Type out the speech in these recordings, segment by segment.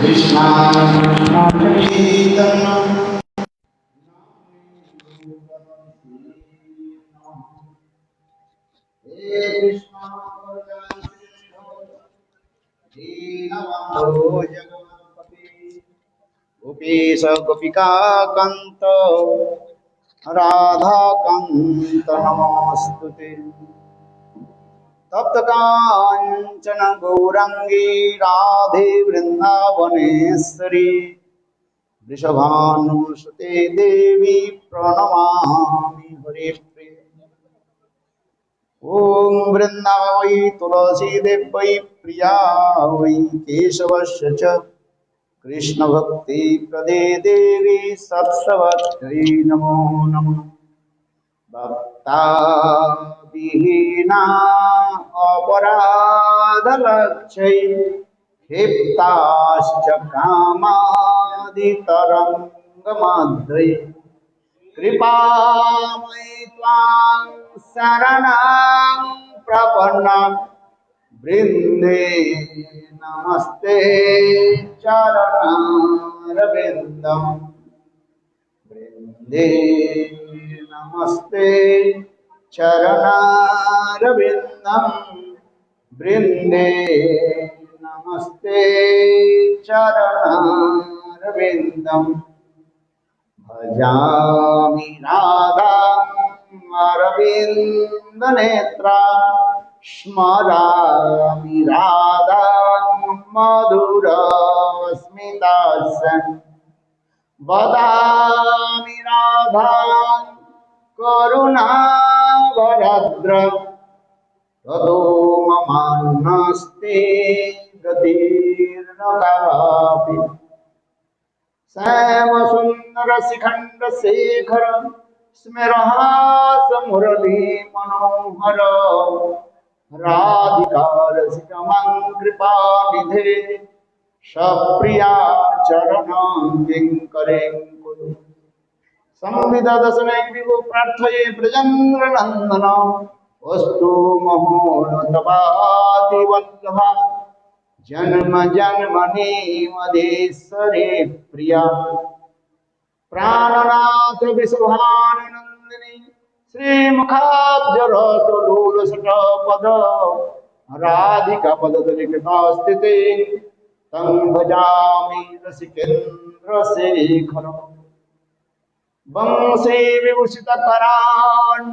कृष्णा कृष्ण चैतन्य हे कृष्णा दीनबन्धो जगत्पते गोपीश गोपिका कान्त राधा कान्त नमोस्तुते तप्त कांचन गौरंगी राधे वृंदावनेश्वरी वृषभानुसुते देवी प्रणमामि हरिप्रिय ॐ वृंदावै तुलसी देव्यै प्रिया वै केशवस्य च कृष्ण भक्ति प्रदे देवी सत्सवत्यै नमो नमः भक्ता विहीना अपराधलक्षै क्षिप्ताश्च कामादितरङ्गमाद्रै कृपामयि त्वां शरणं प्रपन्नं वृन्दे नमस्ते चरणारविन्दम् वृन्दे नमस्ते चरणारविन्दम् वृन्दे नमस्ते चरणारविन्दम् भजामि राधाम् अरविन्दनेत्रा स्मरामि राधाम् मधुरस्मितास्यन् वदामि राधाम् करुणावरद्र ततो ममान्नास्ति गतिर्न कापि श्याम सुंदर शिखंड शेखर स्मेरहास मुरली मनोहर राधिकार सिकमं कृपा निधे सप्रिया चरण किंकरें कुरु संविदा दशमे विभु प्रार्थये ब्रजेन्द्र नंदन वस्तु महोरतवाति वल्लभा जन्म जन्मनि मदेश्वरे प्रिया प्राणनाथ विशुभानंदिनी श्रीमुखाब्जरसलोलसटपद राधिका पददलिखितास्तिते तं भजामि रसिकेन्द्र शेखरम् वंशी विभूषित करान्नवनीरदाभा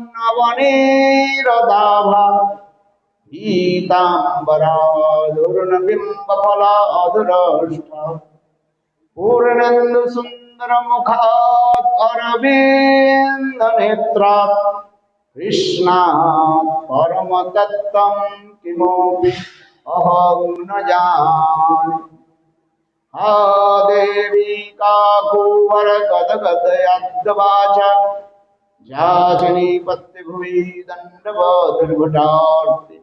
पीताम्बराधुर्नबिम्बफलाधुरष्टा पूर्णेन्दु सुंदर मुखात् अरविन्द नेत्रात् कृष्णात् परम तत्त्वं किमपि अहं न जाने हा देवी काकूवर गदगदयद्वाचा जाजनी पत्तिभुवि दण्डवदुर्भटार्ति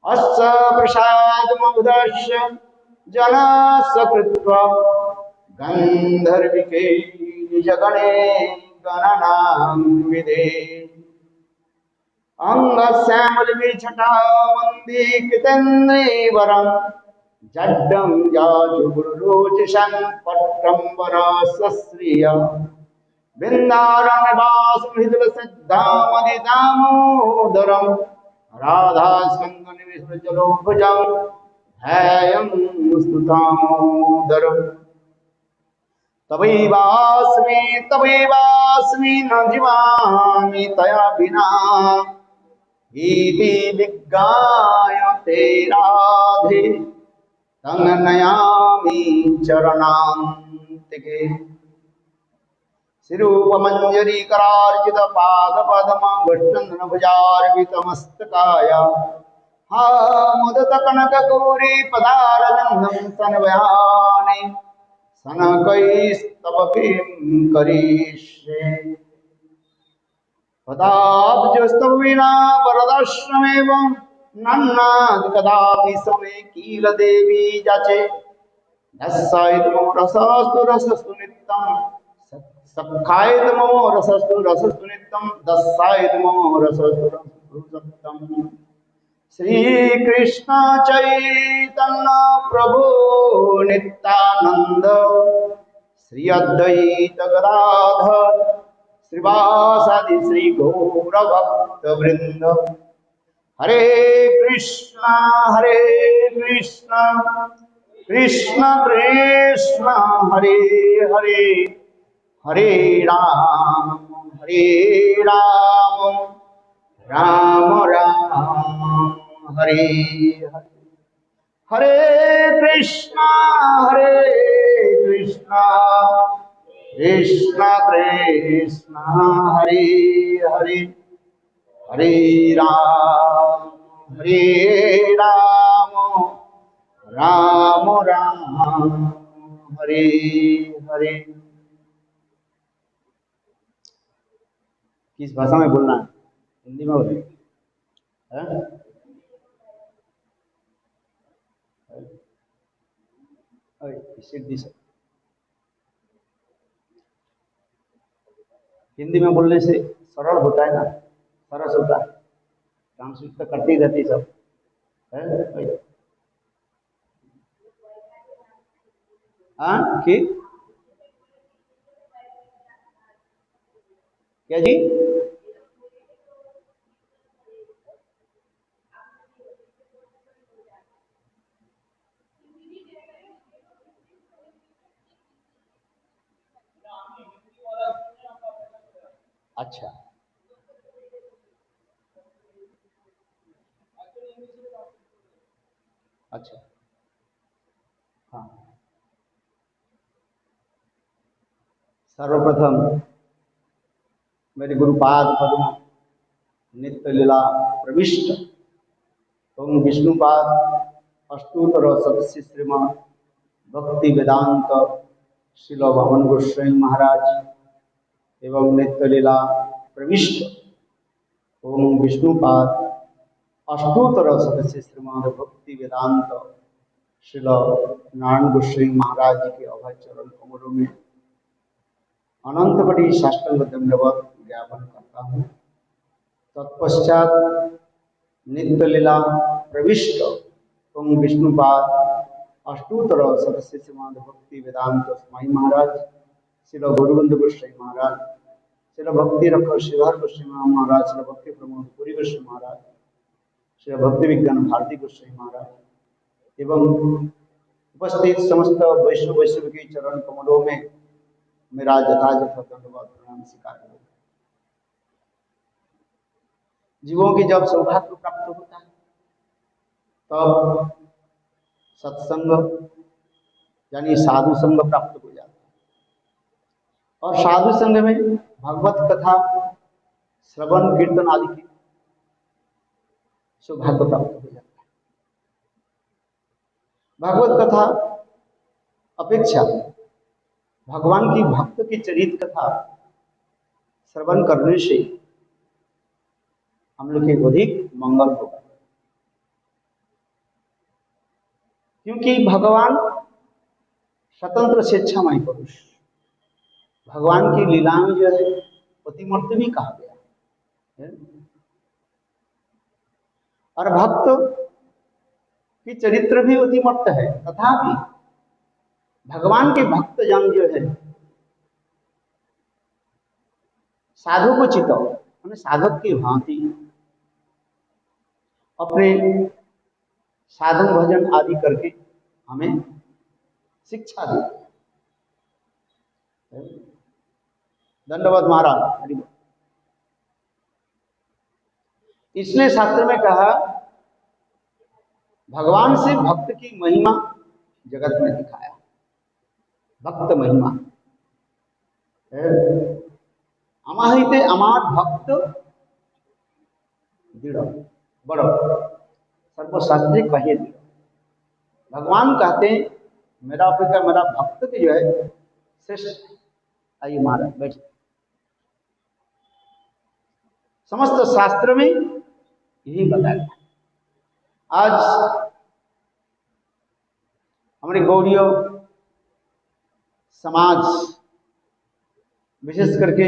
अस्य प्रसादमुदस्य जनास्य कृत्वा गन्धर्विके निजगणे गणनां विदे अङ्गश्यामलिविछटामन्दी कृतेन्द्रीवरम् जड्डं याजुगुरुरोचषं पट्टम्बरसश्रिया बिन्दारण्यवासमहितलसिद्धामदिदामोदरं राधास्कन्दनिविष्टजलोभुजं ध्येयं स्तुतामोदरम् तवैवास्मि न जीवामि तया विना इति विज्ञायते राधे तं नयामि चरणान्तिके शिरूपमञ्जरीकरार्चित पादपद्मभुजार्पितमस्तकाय हा मुदत कनकगौरी पदारविन्दं सन्वयामि सनकैस्तव किं करिष्ये पदाब्जस्तव विना वरदर्शनमेव नन्नाद कदापि समे कील देवी जाचे दस्सायित मम रसस्तु रसस्तु नित्यं सखायित मम रसस्तु रसस्तु नित्यं दस्सायित मम रसस्तु रसस्तु सत्यं श्री कृष्ण चैतन्य प्रभु नित्यानंद, श्री अद्वैत गदाधर श्रीवासादि श्री गौर भक्त वृंद। हरे कृष्णा कृष्ण कृष्ण हरे हरे, हरे राम राम राम हरे हरे। हरे कृष्णा कृष्ण कृष्ण हरे हरे, हरे राम राम राम हरे हरे। किस भाषा में बोलना है? हिंदी में बोले? हिंदी में बोलने से सरल होता है ना, सरस होता है। ट्रांसलेट तो करती रहती सब है। हाँ कि क्या जी? अच्छा, अच्छा, हाँ। सर्वप्रथम मेरे गुरुपाद पद्म नित्य लीला प्रविष्ट ओम विष्णुपाद अष्टोत्तर सदस्य श्रीमान भक्ति वेदांत शिल भवन गोस्वामी महाराज एवं नित्य लीला प्रविष्ट ओम विष्णुपाद अष्टोत्तर सदस्य श्रीमान भक्ति वेदांत शिल नारायण गोस्वामी महाराज जी के अभय चरण कमलों में अनंत कोटि साष्टांग दंडवत ज्ञापन करता हूँ। तत्पश्चात नित्य लीला प्रविष्ट ओम विष्णुपाद अष्टोत्तर सदस्य श्रीमान भक्ति वेदांत स्वामी महाराज, श्रील गुरुबंद गोस्वामी महाराज, श्रील भक्ति रख श्रीधर गोस्वामी महाराज, श्रील भक्ति प्रमोद पुरी गोस्वामी महाराज, श्रील भक्ति विज्ञान भारती गोस्वामी महाराज एवं उपस्थित समस्त वैष्णव वैष्णव के चरण कमलों में मेरा यथायथ धन्यवाद प्रणाम स्वीकार करो। जीवों की जब सौभाग्य प्राप्त होता है तब सत्संग यानी साधु संग प्राप्त हो जाता है, और साधु संग में भगवत कथा श्रवण कीर्तन आदि की सौभाग्य प्राप्त हो जाता है। भगवत कथा अपेक्षा भगवान की भक्त की चरित्र कथा श्रवण करने से हम लोग के अधिक मंगल होगा, क्योंकि भगवान स्वतंत्र स्वेच्छामय पुरुष, भगवान की लीला में जो है पतिमूर्ति भी कहा गया है, और भक्त की चरित्र भी अतिमूर्त है। तथापि भगवान के भक्त जन जो है साधु को चितो मैंने साधक की भांति अपने साधन भजन आदि करके हमें शिक्षा दी। दंडवत महाराज। इसलिए शास्त्र में कहा भगवान से भक्त की महिमा जगत में दिखाया, भक्त महिमा अमाहिते अमार भक्त दृढ़ बड़ो सर्वशास्त्री कहे दृढ़। भगवान कहते हैं मेरा अपेक्षा मेरा भक्त की जो है श्रेष्ठ। आइए महाराज बैठ। समस्त शास्त्र में यही बताया। आज हमारे गौड़ीय समाज विशेष करके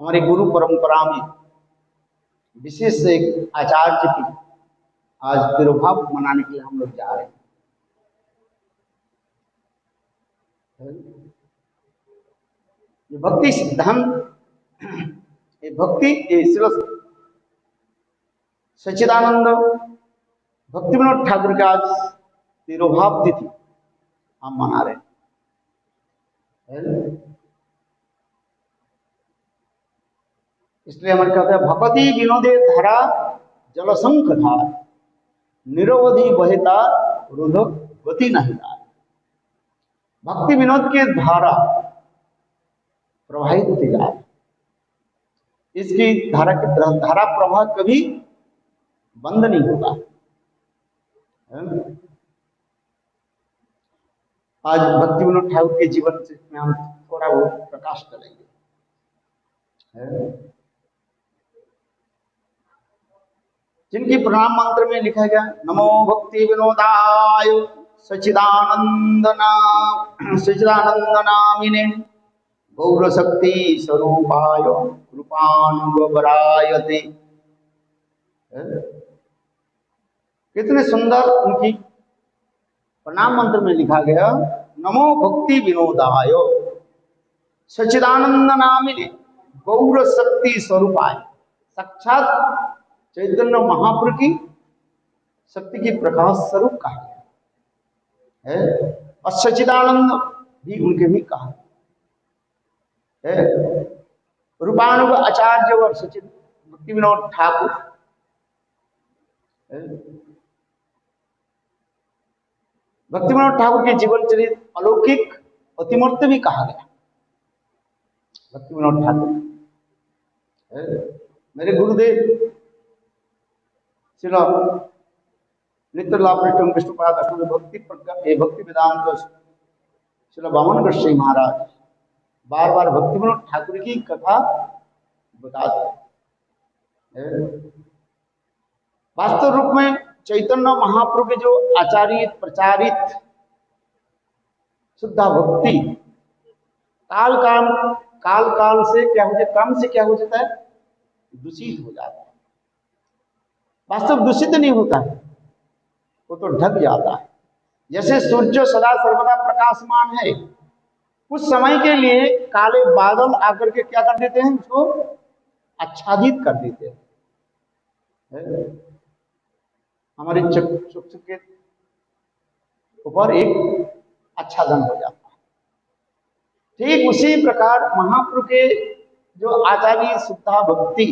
हमारी गुरु परंपरा में विशेष एक आचार्य की आज तिरुभाव मनाने के लिए हम लोग जा रहे हैं। ये भक्ति सिद्धांत, ये भक्ति, ये सच्चिदानंद भक्ति विनोद ठाकुर का आज तिरुभाव तिथि हम मना रहे हैं। इसलिए हमारे कहते हैं भक्ति विनोदे धारा जलसंख धार, निरवधि बहता रुध गति नहीं धार। भक्ति विनोद की धारा प्रवाहित होती जा रही, इसकी धारा प्रवाह कभी बंद नहीं होगा। आज भक्ति विनोद ठाकुर के जीवन से में हम थोड़ा बहुत प्रकाश करेंगे। जिनकी प्रणाम मंत्र में लिखा गया नमो भक्ति विनोदाय सच्चिदानंद नामिने गौर शक्ति स्वरूपाय कृपानुगरायते। कितने सुंदर उनकी प्रणाम मंत्र में लिखा गया नमो भक्ति विनोदाय सच्चिदानंद नामिने गौर शक्ति स्वरूपाय। साक्षात चैतन्य महाप्रभु की शक्ति की प्रकाश स्वरूप कहा है और सच्चिदानंद भी उनके भी कहा है। रूपानुग आचार्य व सचिद भक्ति विनोद ठाकुर भक्ति विनोद ठाकुर के जीवन चरित्र अलौकिक अतिमूर्त भी कहा गया। भक्ति विनोद ठाकुर मेरे गुरुदेव श्री नित्य लाभ विष्णुपाद अष्टमी भक्ति वेदांत श्री वामन गोसाई महाराज बार बार भक्ति विनोद ठाकुर की कथा बताते। वास्तव रूप में चैतन्य महाप्रभु के जो आचारित प्रचारित शुद्धा भक्ति काल काल से क्या हो जाता, क्रम से क्या हो जाता है, दूषित हो जाता है। वास्तव दूषित नहीं होता है, वो तो ढक जाता है। जैसे सूर्य सदा सर्वदा प्रकाशमान है, कुछ समय के लिए काले बादल आकर के क्या कर देते हैं, उसको आच्छादित कर देते हैं। हमारे चक्षु के ऊपर एक आच्छादन हो जाता है। ठीक उसी प्रकार महाप्रभु के जो आचार्य शुद्धा भक्ति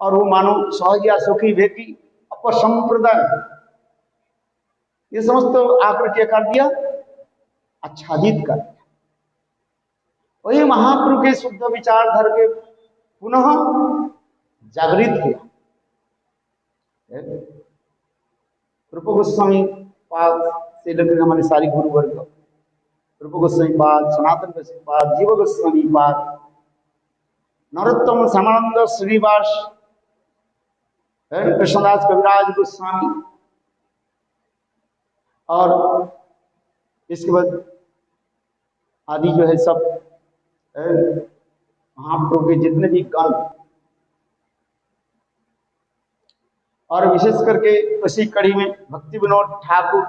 और वो मानो सहज या सुखी व्यक्ति अपसंप्रदाय ये समस्त आकर के कर दिया, आच्छादित कर दिया। वही महाप्रभु के शुद्ध विचारधार के पुनः जागृत किया। रूप गोस्वामी पाद से लेकर हमारे सारी गुरु वर्ग, रूप गोस्वामी पाद, सनातन गोस्वामी पाद, जीव गोस्वामी पाद, नरोत्तम श्यामानंद श्रीवास, कृष्णदास कविराज गोस्वामी और इसके बाद आदि जो है सब महाप्रभु के जितने भी गण, और विशेष करके उसी कड़ी में भक्ति विनोद ठाकुर,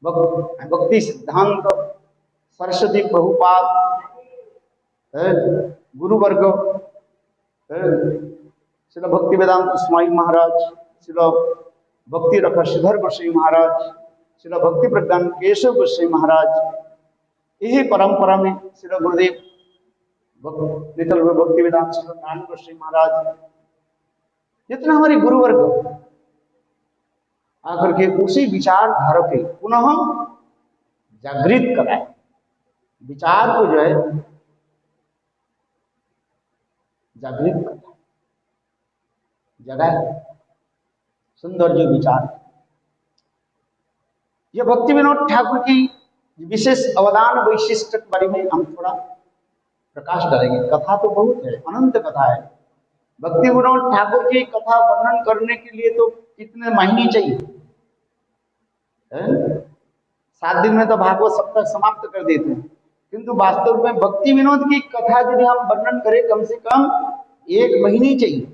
भक्ति सिद्धांत सरस्वती प्रभुपाद, गुरु वर्ग, श्रील भक्ति वेदांत स्वामी महाराज, श्रील भक्ति रख श्रीधर गोसाई महाराज, श्रील भक्ति प्रज्ञान केशव गोसाई महाराज, यही परंपरा में श्रील गुरुदेव नितल भक्ति वेदांत श्री नारायण गोसाई महाराज, जितना हमारे गुरु वर्ग आकर के उसी विचारधारा के पुनः जागृत कराए, विचार को जो है जागृत कराए, जगाए सुंदर जो विचार। यह भक्ति विनोद ठाकुर की विशेष अवदान वैशिष्ट के बारे में हम थोड़ा प्रकाश डालेंगे। कथा तो बहुत है, अनंत कथा है। भक्ति विनोद ठाकुर की कथा वर्णन करने के लिए तो कितने महीने चाहिए, 7 दिन में तो भागवत सप्ताह समाप्त कर देते हैं, किंतु वास्तव में भक्ति विनोद की कथा यदि हम वर्णन करें कम से कम 1 महीने चाहिए।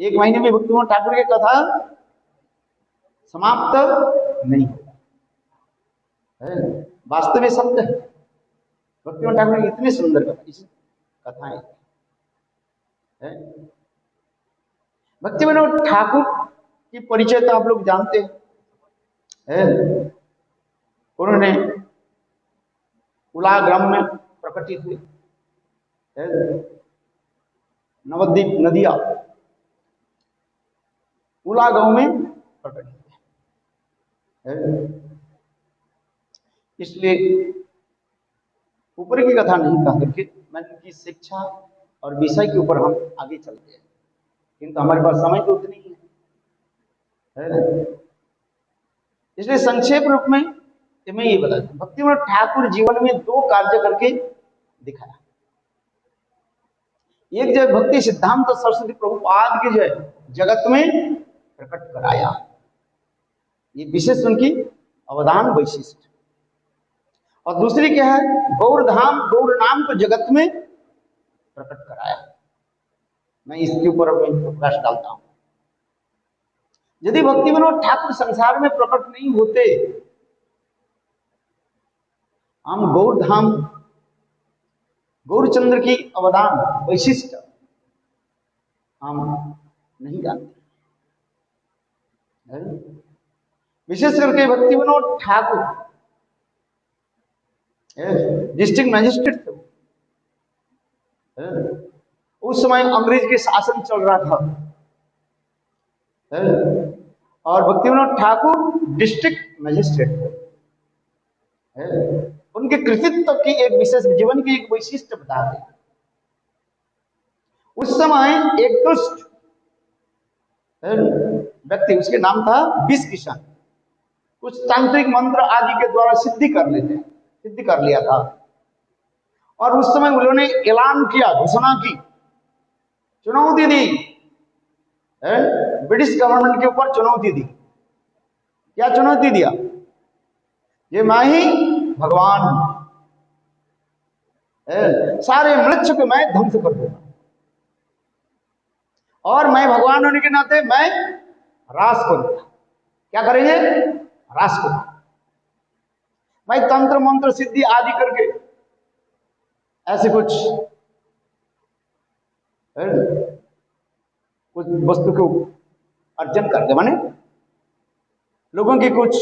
1 महीने में भक्ति विनोद ठाकुर की कथा समाप्त नहीं है। वास्तव में सत्य है, भक्ति विनोद ठाकुर की इतनी सुंदर कथाएं है। भक्ति विनोद ठाकुर की परिचय तो आप लोग जानते हैं। उन्होंने उलाग्राम में प्रकटित हुए, नवद्वीप नदिया उला गांव में प्रकट हुए। इसलिए ऊपर की कथा नहीं कहा करके मैंने उनकी शिक्षा और विषय के ऊपर हम आगे चलते हैं, किंतु हमारे पास समय तो उतनी ही है। इसलिए संक्षेप रूप में मैं ये बता दूं, भक्ति विनोद ठाकुर जीवन में 2 कार्य करके दिखाया। एक जो भक्ति सिद्धांत सरस्वती प्रभुपाद के जो है जगत में प्रकट कराया, ये विशेष उनकी अवदान वैशिष्ट। और दूसरी क्या है, गौरधाम गौर नाम को जगत में प्रकट कराया। मैं इसके ऊपर प्रकाश डालता हूं। यदि भक्ति विनोद ठाकुर संसार में प्रकट नहीं होते, हम गौरधाम गौरचंद्र की अवदान वैशिष्ट हम नहीं जानते। विशेष करके भक्ति विनोद ठाकुर डिस्ट्रिक्ट मजिस्ट्रेट थे। उस समय अंग्रेज के शासन चल रहा था और भक्ति विनोद ठाकुर डिस्ट्रिक्ट मजिस्ट्रेट थे। उनके कृतित्व की एक विशेष जीवन की एक वैशिष्ट बताते। उस समय एक दुष्ट व्यक्ति, उसके नाम था विष किशन, कुछ तांत्रिक मंत्र आदि के द्वारा सिद्धि कर लिया था। और उस समय उन्होंने ऐलान किया, घोषणा की, चुनौती दी, ब्रिटिश गवर्नमेंट के ऊपर चुनौती दी। क्या चुनौती दिया? ये मैं ही भगवान हूं, सारे मृत्यु को मैं ध्वंस कर दूंगा, और मैं भगवान होने के नाते मैं रास करूंगा। क्या करेंगे? रास करूंगा। मैं तंत्र मंत्र सिद्धि आदि करके ऐसे कुछ वस्तु को अर्जन कर दे, माने लोगों की कुछ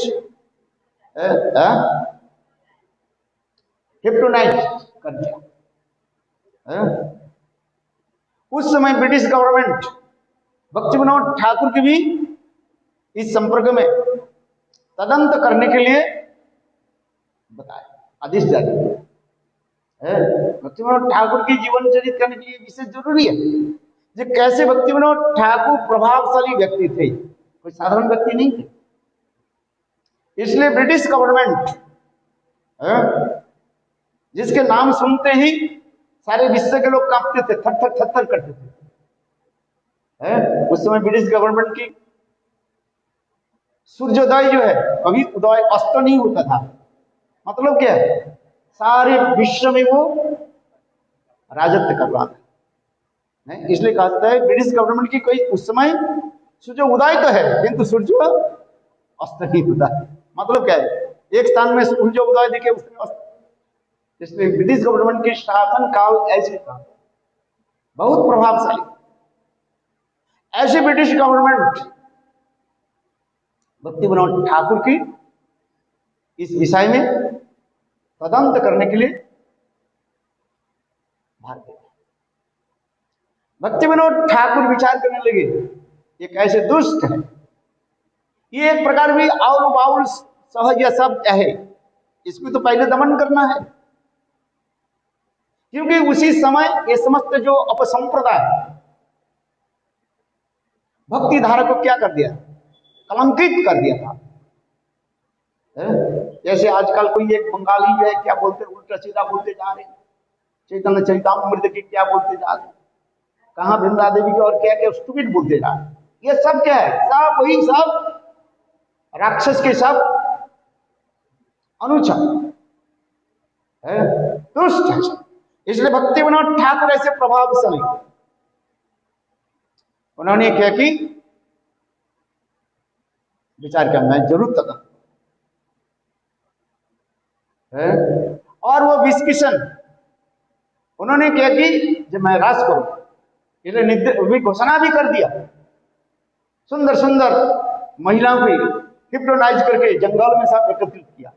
हिप्नोटाइज कर दिया। उस समय ब्रिटिश गवर्नमेंट भक्ति विनोद ठाकुर के भी इस संपर्क में तदंत करने के लिए बताया, आदेश जारी किया। भक्ति विनोद ठाकुर की जीवन चरित करने के लिए विशेष जरूरी है कि कैसे भक्ति विनोद ठाकुर प्रभावशाली व्यक्ति थे, कोई साधारण व्यक्ति नहीं थे। इसलिए ब्रिटिश गवर्नमेंट जिसके नाम सुनते ही सारे विश्व के लोग कांपते थे, थर करते थे। उस समय ब्रिटिश गवर्नमेंट की सूर्योदय जो है कभी उदय अस्त नहीं होता था। मतलब क्या है, सारे विश्व में वो राजत्व कर रहा था। इसलिए कहा जाता है ब्रिटिश गवर्नमेंट की कोई उस समय सूर्य उदय तो है किंतु सूर्य अस्त नहीं होता। मतलब क्या है, एक स्थान में सूर्य उदय दिखे उसमें अस्त। इसलिए ब्रिटिश गवर्नमेंट की शासन काल ऐसे था, बहुत प्रभावशाली। ऐसे ब्रिटिश गवर्नमेंट भक्ति विनोद ठाकुर की इस विषय में तदंत करने के लिए भारतीय भक्ति विनोद ठाकुर विचार करने लगे, ये कैसे दुष्ट है, ये एक प्रकार भी आउल बाउल सहज या शब्द है, इसको तो पहले दमन करना है। क्योंकि उसी समय ये समस्त जो अपसंप्रदाय भक्ति धारा को क्या कर दिया, कलंकित कर दिया था। जैसे आजकल कोई एक बंगाली है, क्या बोलते उल्टा सीधा बोलते जा रहे, चैतन्य चरितामृत की क्या बोलते जा रहे, कहाँ वृंदा देवी की और क्या क्या स्टूपिड बोलते जा रहे। ये सब क्या है, सब वही सब राक्षस के सब अनुचर है, दुष्ट है। इसलिए भक्ति विनोद ठाकुर ऐसे प्रभावशाली, उन्होंने क्या कि विचार किया मैं जरूर तथा है, और वो विस्किशन उन्होंने क्या कि जब मैं रास करूं, इसलिए घोषणा भी कर दिया, सुंदर सुंदर महिलाओं को हिप्नोटाइज करके जंगल में सब एकत्रित किया,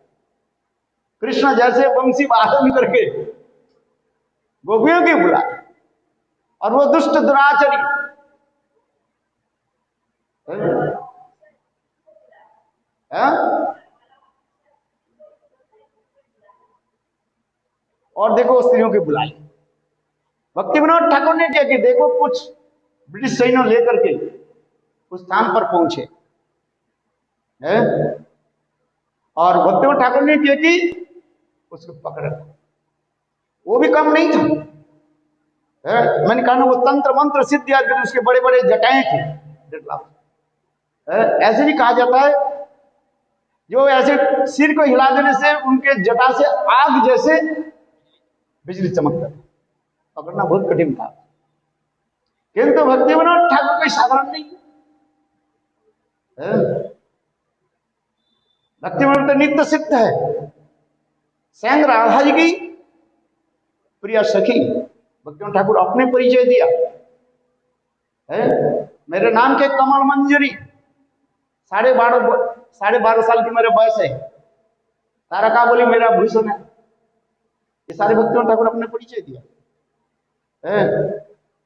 कृष्ण जैसे वंशी वादन करके गोपियों की बुला, और वो दुष्ट दुराचरी और देखो स्त्रियों की बुलाई। भक्ति विनोद ठाकुर ने क्या कि देखो कुछ ब्रिटिश सैन्यों लेकर के उस स्थान पर पहुंचे है? और भक्ति विनोद ठाकुर ने क्या कि उसको पकड़ा, वो भी कम नहीं था है? मैंने कहा ना वो तंत्र मंत्र सिद्धि आदि उसके बड़े बड़े जटाएं थे, ऐसे भी कहा जाता है जो ऐसे सिर को हिला देने से उनके जटा से आग जैसे बिजली चमकता था, पकड़ना बहुत कठिन था। किंतु भक्ति विनोद ठाकुर कोई साधारण नहीं है, भक्ति विनोद तो नित्य सिद्ध है, स्वयं राधा जी की प्रिय सखी भक्ति विनोद ठाकुर अपने परिचय दिया है, मेरे नाम के कमल मंजरी, 12.5 साल की मेरे बयस है, तारा का बोली मेरा भूषण है, ये सारे भक्ति विनोद ठाकुर अपने परिचय दिया है।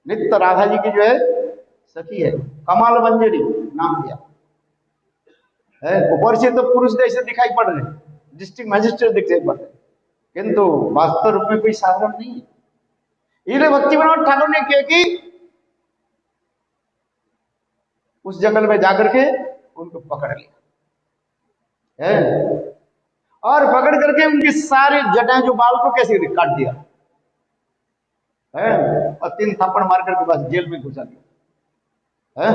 नित्य राधा जी की जो है सखी है, कमल मंजरी नाम दिया है। ऊपर से तो पुरुष जैसे दिखाई पड़ रहे, डिस्ट्रिक्ट मजिस्ट्रेट दिखाई पड़ रहे, किंतु वास्तव रूप में कोई साधारण नहीं है। इसलिए भक्ति विनोद ठाकुर ने किया कि उस जंगल में जाकर के उनको पकड़ लिया है, और पकड़ करके उनकी सारे जटाएं जो बाल को कैसे काट दिया है, और 3 थप्पड़ मार करके बस जेल में घुसा दिया है।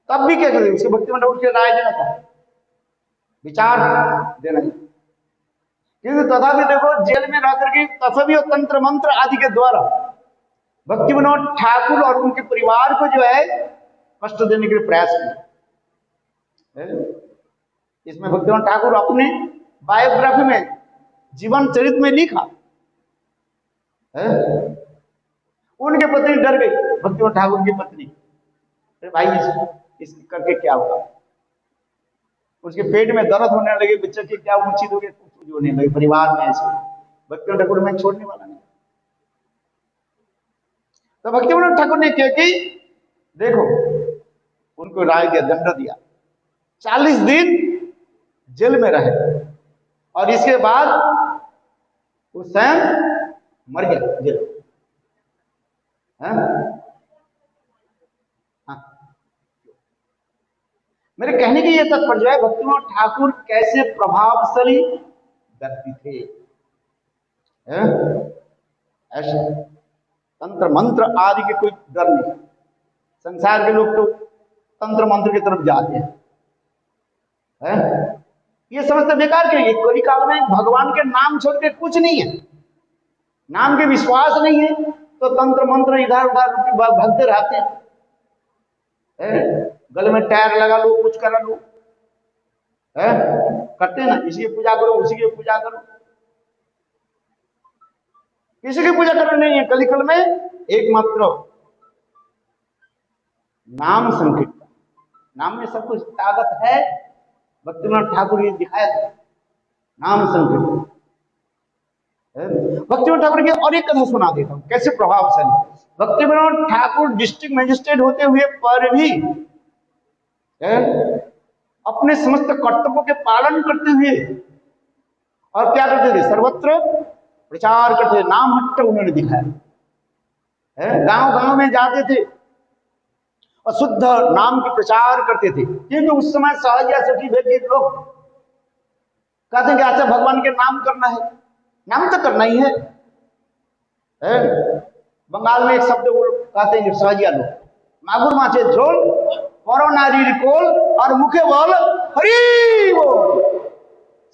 तब भी क्या करें, उसके भक्ति विनोद उठ के राय देना था, विचार देना, किंतु तथापि देखो जेल में रह करके तथापि तंत्र मंत्र आदि के द्वारा भक्ति विनोद ठाकुर और उनके परिवार को जो है कष्ट देने के लिए प्रयास किया। इसमें भक्ति विनोद ठाकुर अपने बायोग्राफी में जीवन चरित्र में लिखा है, उनके पत्नी डर गई, भक्ति विनोद ठाकुर की पत्नी, भाई इसकी करके क्या होगा, उसके पेट में दर्द होने लगे, बच्चे की क्या ऊंची दोगे, कुछ होने लगे परिवार में ऐसे, भक्ति विनोद ठाकुर मैं छोड़ने वाला नहीं। तो भक्ति विनोद ठाकुर ने क्या कि देखो उनको राय दिया, दंड दिया, 40 दिन जेल में रहे, और इसके बाद वो स्वयं मर गया जेल। मेरे कहने की यह तात्पर्य है भक्ति विनोद ठाकुर कैसे प्रभावशाली व्यक्ति थे, ऐसे तंत्र मंत्र आदि के कोई डर नहीं। संसार के लोग तो तंत्र मंत्र की तरफ जाते हैं, ये समझते बेकार के, कली काल में भगवान के नाम छोड़ के कुछ नहीं है, नाम के विश्वास नहीं है तो तंत्र मंत्र इधर उधर भगते रहते हैं, गले में टायर लगा लो, कुछ करा लो, करते ना, इसी की पूजा करो, उसी की पूजा करो, किसी की पूजा करनी नहीं है। कलिकल में एकमात्र नाम संकीर्तन, नाम में सब कुछ ताकत है, भक्ति विनोद ठाकुर ये दिखाया था, नाम संकीर्तन। भक्ति विनोद ठाकुर की और एक कथा सुना देता हूं कैसे प्रभावशाली। भक्ति विनोद ठाकुर डिस्ट्रिक्ट मजिस्ट्रेट होते हुए पर भी अपने समस्त कर्तव्यों के पालन करते हुए और क्या करते थे, सर्वत्र प्रचार करते थे, नाम हट्ट उन्होंने दिखाया, गांव गांव में जाते थे और शुद्ध नाम की प्रचार करते थे, क्योंकि उस समय सहज या सखी भेद लोग कहते हैं कि अच्छा भगवान के नाम करना है, नाम तो करना ही है। बंगाल में एक शब्द वो कहते हैं सहजिया लोग, मागुर माचे झोल परो नारी रिकोल और मुखे बोल हरी बोल,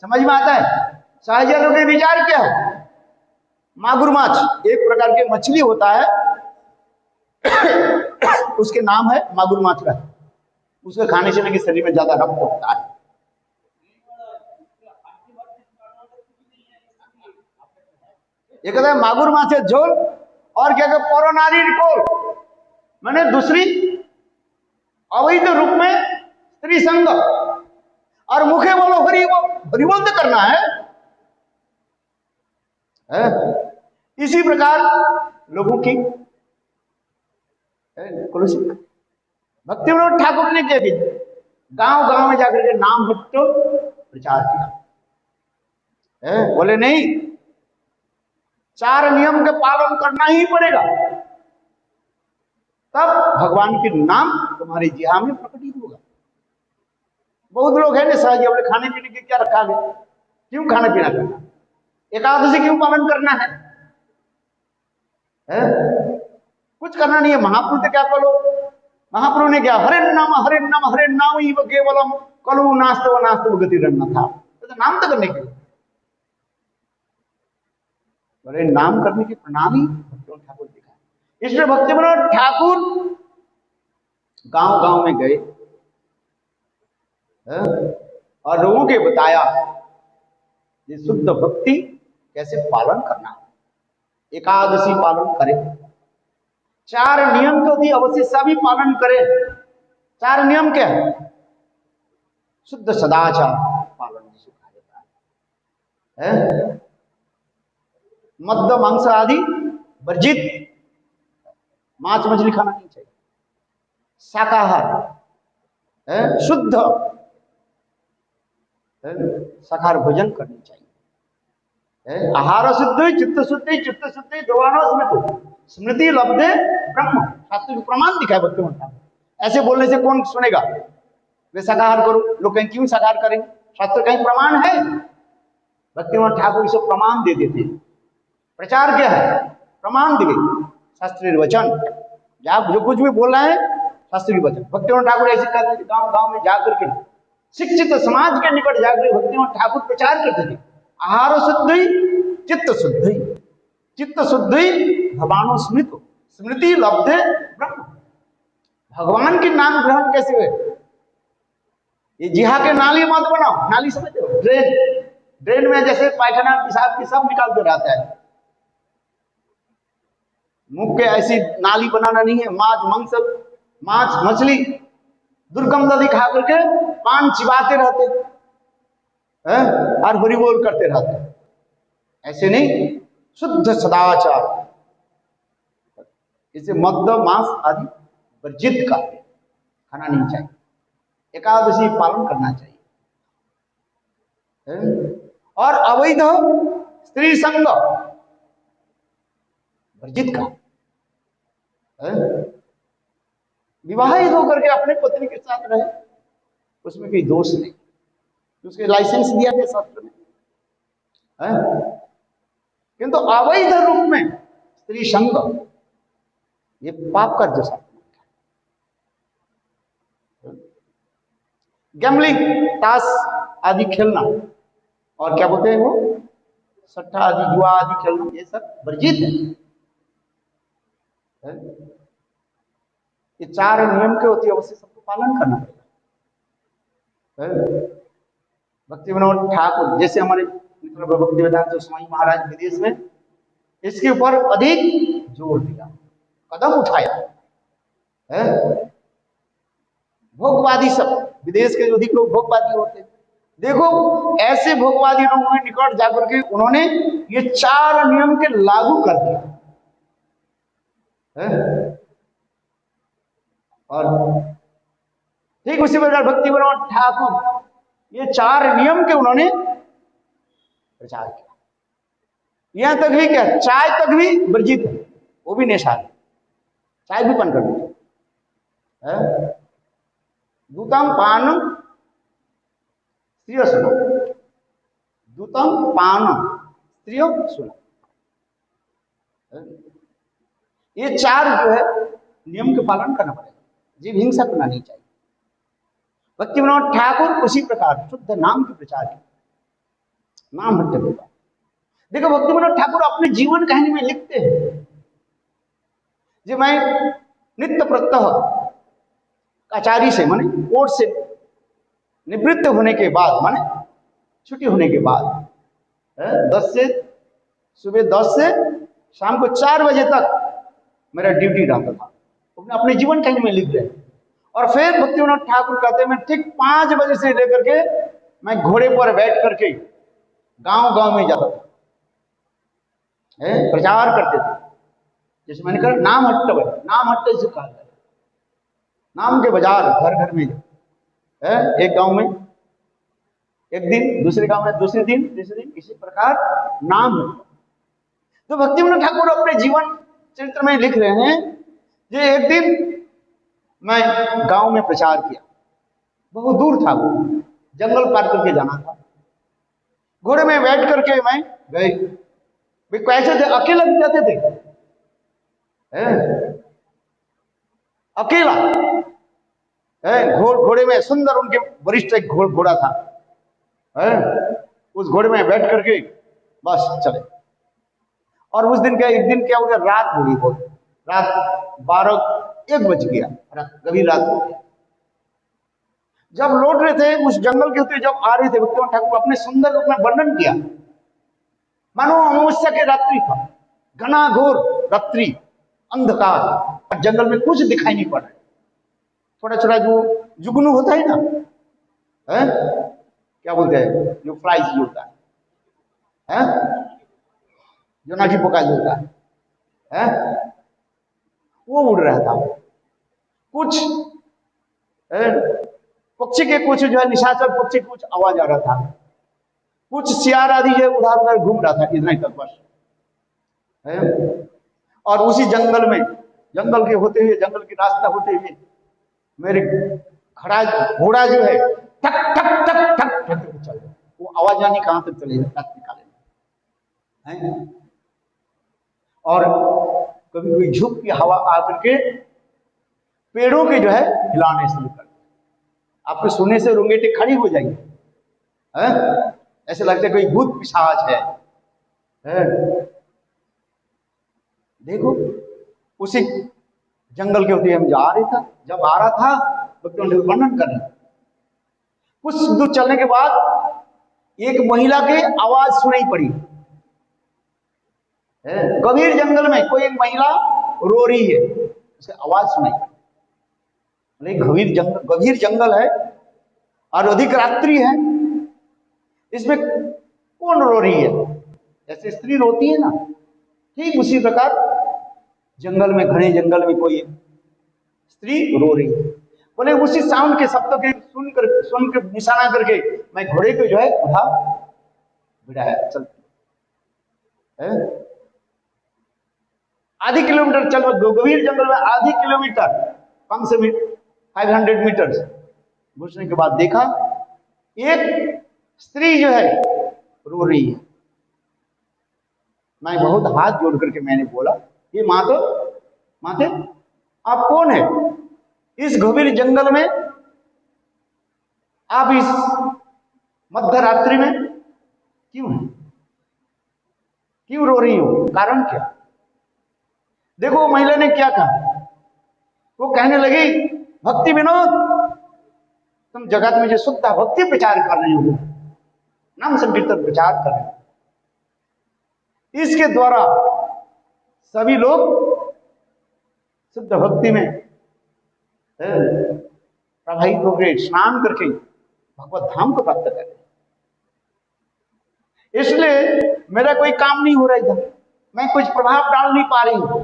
समझ में आता है? सहजनों के विचार क्या है? मागुर माछ एक प्रकार के मछली होता है, उसके नाम है मागुर माछ का। उसके खाने से ना कि शरीर में ज्यादा रक्त होता है। ये कहता है मागुर माछ है झोल, और क्या कहते पोरोनारी रिपोल, मैंने दूसरी अवैध रूप में स्त्री संग, और मुखे बोलो हरिबोल तो करना है। इसी प्रकार लोगों की भक्ति विनोद ठाकुर ने क्या किया, गांव गांव में जाकर के नाम भक्त प्रचार किया। बोले नहीं, 4 नियम के पालन करना ही पड़ेगा, तब भगवान के नाम तुम्हारी जिहा में प्रकटित होगा। बहुत लोग हैं ना सहज, अपने खाने पीने के क्या रखा है, क्यों खाना पीना करना, एकादशी क्यों पालन करना है? कुछ करना नहीं है। महाप्रभु तो क्या बोलो, महाप्रभु ने क्या, हरे नाम हरे नाम ही केवलम कलु नास्त व नास्त गति रखना था, तो नाम तो करने के लिए, बड़े नाम करने की प्रणाली भक्ति विनोद ठाकुर दिखा। इसलिए भक्ति विनोद ठाकुर गांव गांव में गए और लोगों के बताया ये शुद्ध भक्ति कैसे पालन करना है, एकादशी पालन करें, 4 नियम को भी अवश्य सभी पालन करें। 4 नियम क्या है? शुद्ध सदाचार पालन जिसे कहा जाता है, मद्य मांस आदि वर्जित, मांस मछली खाना नहीं चाहिए, शाकाहार शुद्ध शाकाहार भोजन करनी चाहिए। आहार शुद्ध चित्त शुद्धि द्रवानो स्मृति लब्धे ब्रह्म, शास्त्र को प्रमाण दिखाए भक्ति विनोद ठाकुर। ऐसे बोलने से कौन सुनेगा? वे शाकाहार करो, लोग कहीं क्यों शाकाहार करेंगे? शास्त्र कहीं प्रमाण है? भक्ति विनोद ठाकुर इसे प्रमाण दे देते हैं। प्रचार क्या है? प्रमाण दिए, शास्त्रीय वचन, जो कुछ भी बोल रहे हैं शास्त्रीय वचन। भक्ति विनोद ठाकुर ऐसे कहते थे, गांव गांव में जाकर के शिक्षित समाज के निकट जाकर भक्ति विनोद ठाकुर प्रचार करते थे, आहार शुद्धि चित्त शुद्धि भगवानो स्मृति लब्धे ब्रह्म। भगवान के नाम ग्रहण कैसे हुए? ये जिहा के नाली मत बनाओ, नाली समझते हो, ड्रेन में जैसे पायखाना पेशाब की सब निकालते रहता है, मुख के ऐसी नाली बनाना नहीं है। मांस मछली दुर्गंध दिखा करके पान चिबाते रहते हैं और हरिबोल करते रहते हैं, ऐसे नहीं, शुद्ध सदाचार, इसे मद्य मांस आदि वर्जित का खाना नहीं चाहिए, एकादशी पालन करना चाहिए, और अवैध स्त्री संग वर्जित का। विवाहित होकर के अपने पत्नी के साथ रहे, उसमें कोई दोष नहीं, उसके लाइसेंस दिया गया शास्त्र में। किंतु अवैध रूप में स्त्री संग ये पाप का जो शास्त्र में, गैम्बलिंग ताश आदि खेलना, और क्या बोलते हैं वो सट्टा आदि जुआ आदि खेलना, ये सब वर्जित है। ये 4 नियम के होती है, अवश्य सबको पालन करना पड़ेगा। भक्ति विनोद ठाकुर जैसे हमारे भक्ति वेदांत स्वामी महाराज विदेश में इसके ऊपर अधिक जोर दिया, कदम उठाया। भोगवादी सब विदेश के अधिक लोग भोगवादी होते, देखो ऐसे भोगवादी लोगों के निकट जाकर के उन्होंने ये 4 नियम के लागू कर दिया। और ठीक उसी प्रकार भक्ति विनोद ठाकुर ये 4 नियम के उन्होंने प्रचार किया। यहां तक भी क्या, चाय तक भी वर्जित है, वो भी निषेध है, चाय भी पान करनी चाहिए। दूतम पानम स्त्रियो सुना, दूतम पानम स्त्रियो सुना, ये 4 जो है नियम के पालन करना पड़ेगा, जीव हिंसा करना नहीं चाहिए। भक्ति विनोद ठाकुर उसी प्रकार शुद्ध नाम के प्रचार किया। नाम हट्ट गोपाल। देखो भक्ति विनोद ठाकुर अपने जीवन कहानी में लिखते हैं जो मैं नित्य प्रत्यह आचार्य से माने कोर्ट से निवृत्त होने के बाद माने छुट्टी होने के बाद 10 से सुबह 10 से शाम को 4 बजे तक मेरा ड्यूटी रहता था। अपने जीवन कहानी में लिख रहे हैं। और फिर भक्ति विनोद ठाकुर कहते हैं मैं ठीक 5 बजे से लेकर के मैं घोड़े पर बैठ करके गांव गांव में जाता था, प्रचार करते थे। जैसे मैंने कहा नाम हट्ट, नाम हट्ट से कहा है, नाम के बाजार घर घर में एक गांव में एक दिन, दूसरे गांव में दूसरे दिन, तीसरे दिन, इसी प्रकार नाम है। तो भक्ति विनोद ठाकुर अपने जीवन चरित्र में लिख रहे हैं कि एक दिन मैं गांव में प्रचार किया, बहुत दूर था वो, जंगल पार करके जाना था। घोड़े में बैठ करके मैं गए, कैसे थे, अकेला जाते थे, अकेला घोड़े में, सुंदर उनके वरिष्ठ एक घोड़ा था, उस घोड़े में बैठ करके बस चले। और उस दिन क्या, एक दिन क्या हो गया, रात हो गई, बहुत रात 12-1 बज गया, गभी रात हो गया। जब लौट रहे थे उस जंगल के होते, जब आ रहे थे, भक्ति विनोद ठाकुर अपने सुंदर रूप में वर्णन किया, मानो अमावस्या के रात्रि था, घना घोर रात्रि, अंधकार, जंगल में कुछ दिखाई नहीं पड़ रहा है। थोड़ा छोटा जो जुगनू होता है ना, क्या बोलते हैं, जो फ्लाइज जो होता है, जो नाठी पोका जो होता है, वो उड़ रहा था। कुछ पक्षी के कुछ जो है निशाचर पक्षी कुछ आवाज आ रहा था, कुछ सियार आदि जो उधर उधर घूम रहा था, इतना ही तक बस। और उसी जंगल में, जंगल के होते हुए, जंगल की रास्ता होते हुए मेरे खड़ा घोड़ा जो है टक टक टक टक टक चल रहा, वो आवाज आनी कहां तक चले, टक निकाले। और कभी कोई झुक की हवा आकर के पेड़ों के जो है हिलाने शुरू कर, आपको सुनने से रोंगटे खड़ी हो जाएंगे, ऐसे लगता है कोई भूत पिशाच है। देखो उसी जंगल के होते हम जा रहे था, जब आ रहा था तो वर्णन कर रहे, कुछ दूर चलने के बाद एक महिला की आवाज सुनाई पड़ी, गंभीर जंगल में कोई एक महिला रो रही है, उसकी आवाज सुनाई पड़ी। गंभीर जंगल है और अधिक रात्रि है, इसमें कौन रो रही है, जैसे स्त्री रोती है ना, ठीक उसी प्रकार जंगल में, घने जंगल में कोई स्त्री रो रही है। बोले उसी साउंड के शब्दों के सुन के निशाना करके मैं घोड़े को जो है उठा बिठाया, चल आधी किलोमीटर चल, गंभीर जंगल में आधी किलोमीटर, कम से 500 मीटर घुसने के बाद देखा एक स्त्री जो है रो रही है। मैं बहुत हाथ जोड़ करके मैंने बोला, ये माते आप कौन है, इस गंभीर जंगल में आप इस मध्य रात्रि में क्यों रो रही हो, कारण क्या? देखो महिला ने क्या कहा, वो कहने लगी भक्ति विनोद, तुम जगत में जो शुद्ध भक्ति प्रचार कर रही हो, नाम संकीर्तन प्रचार कर रहे हो, इसके द्वारा सभी लोग शुद्ध भक्ति में प्रभावित होकर स्नान करके भगवत धाम को प्राप्त करें। इसलिए मेरा कोई काम नहीं हो रहा था, मैं कुछ प्रभाव डाल नहीं पा रही हूं।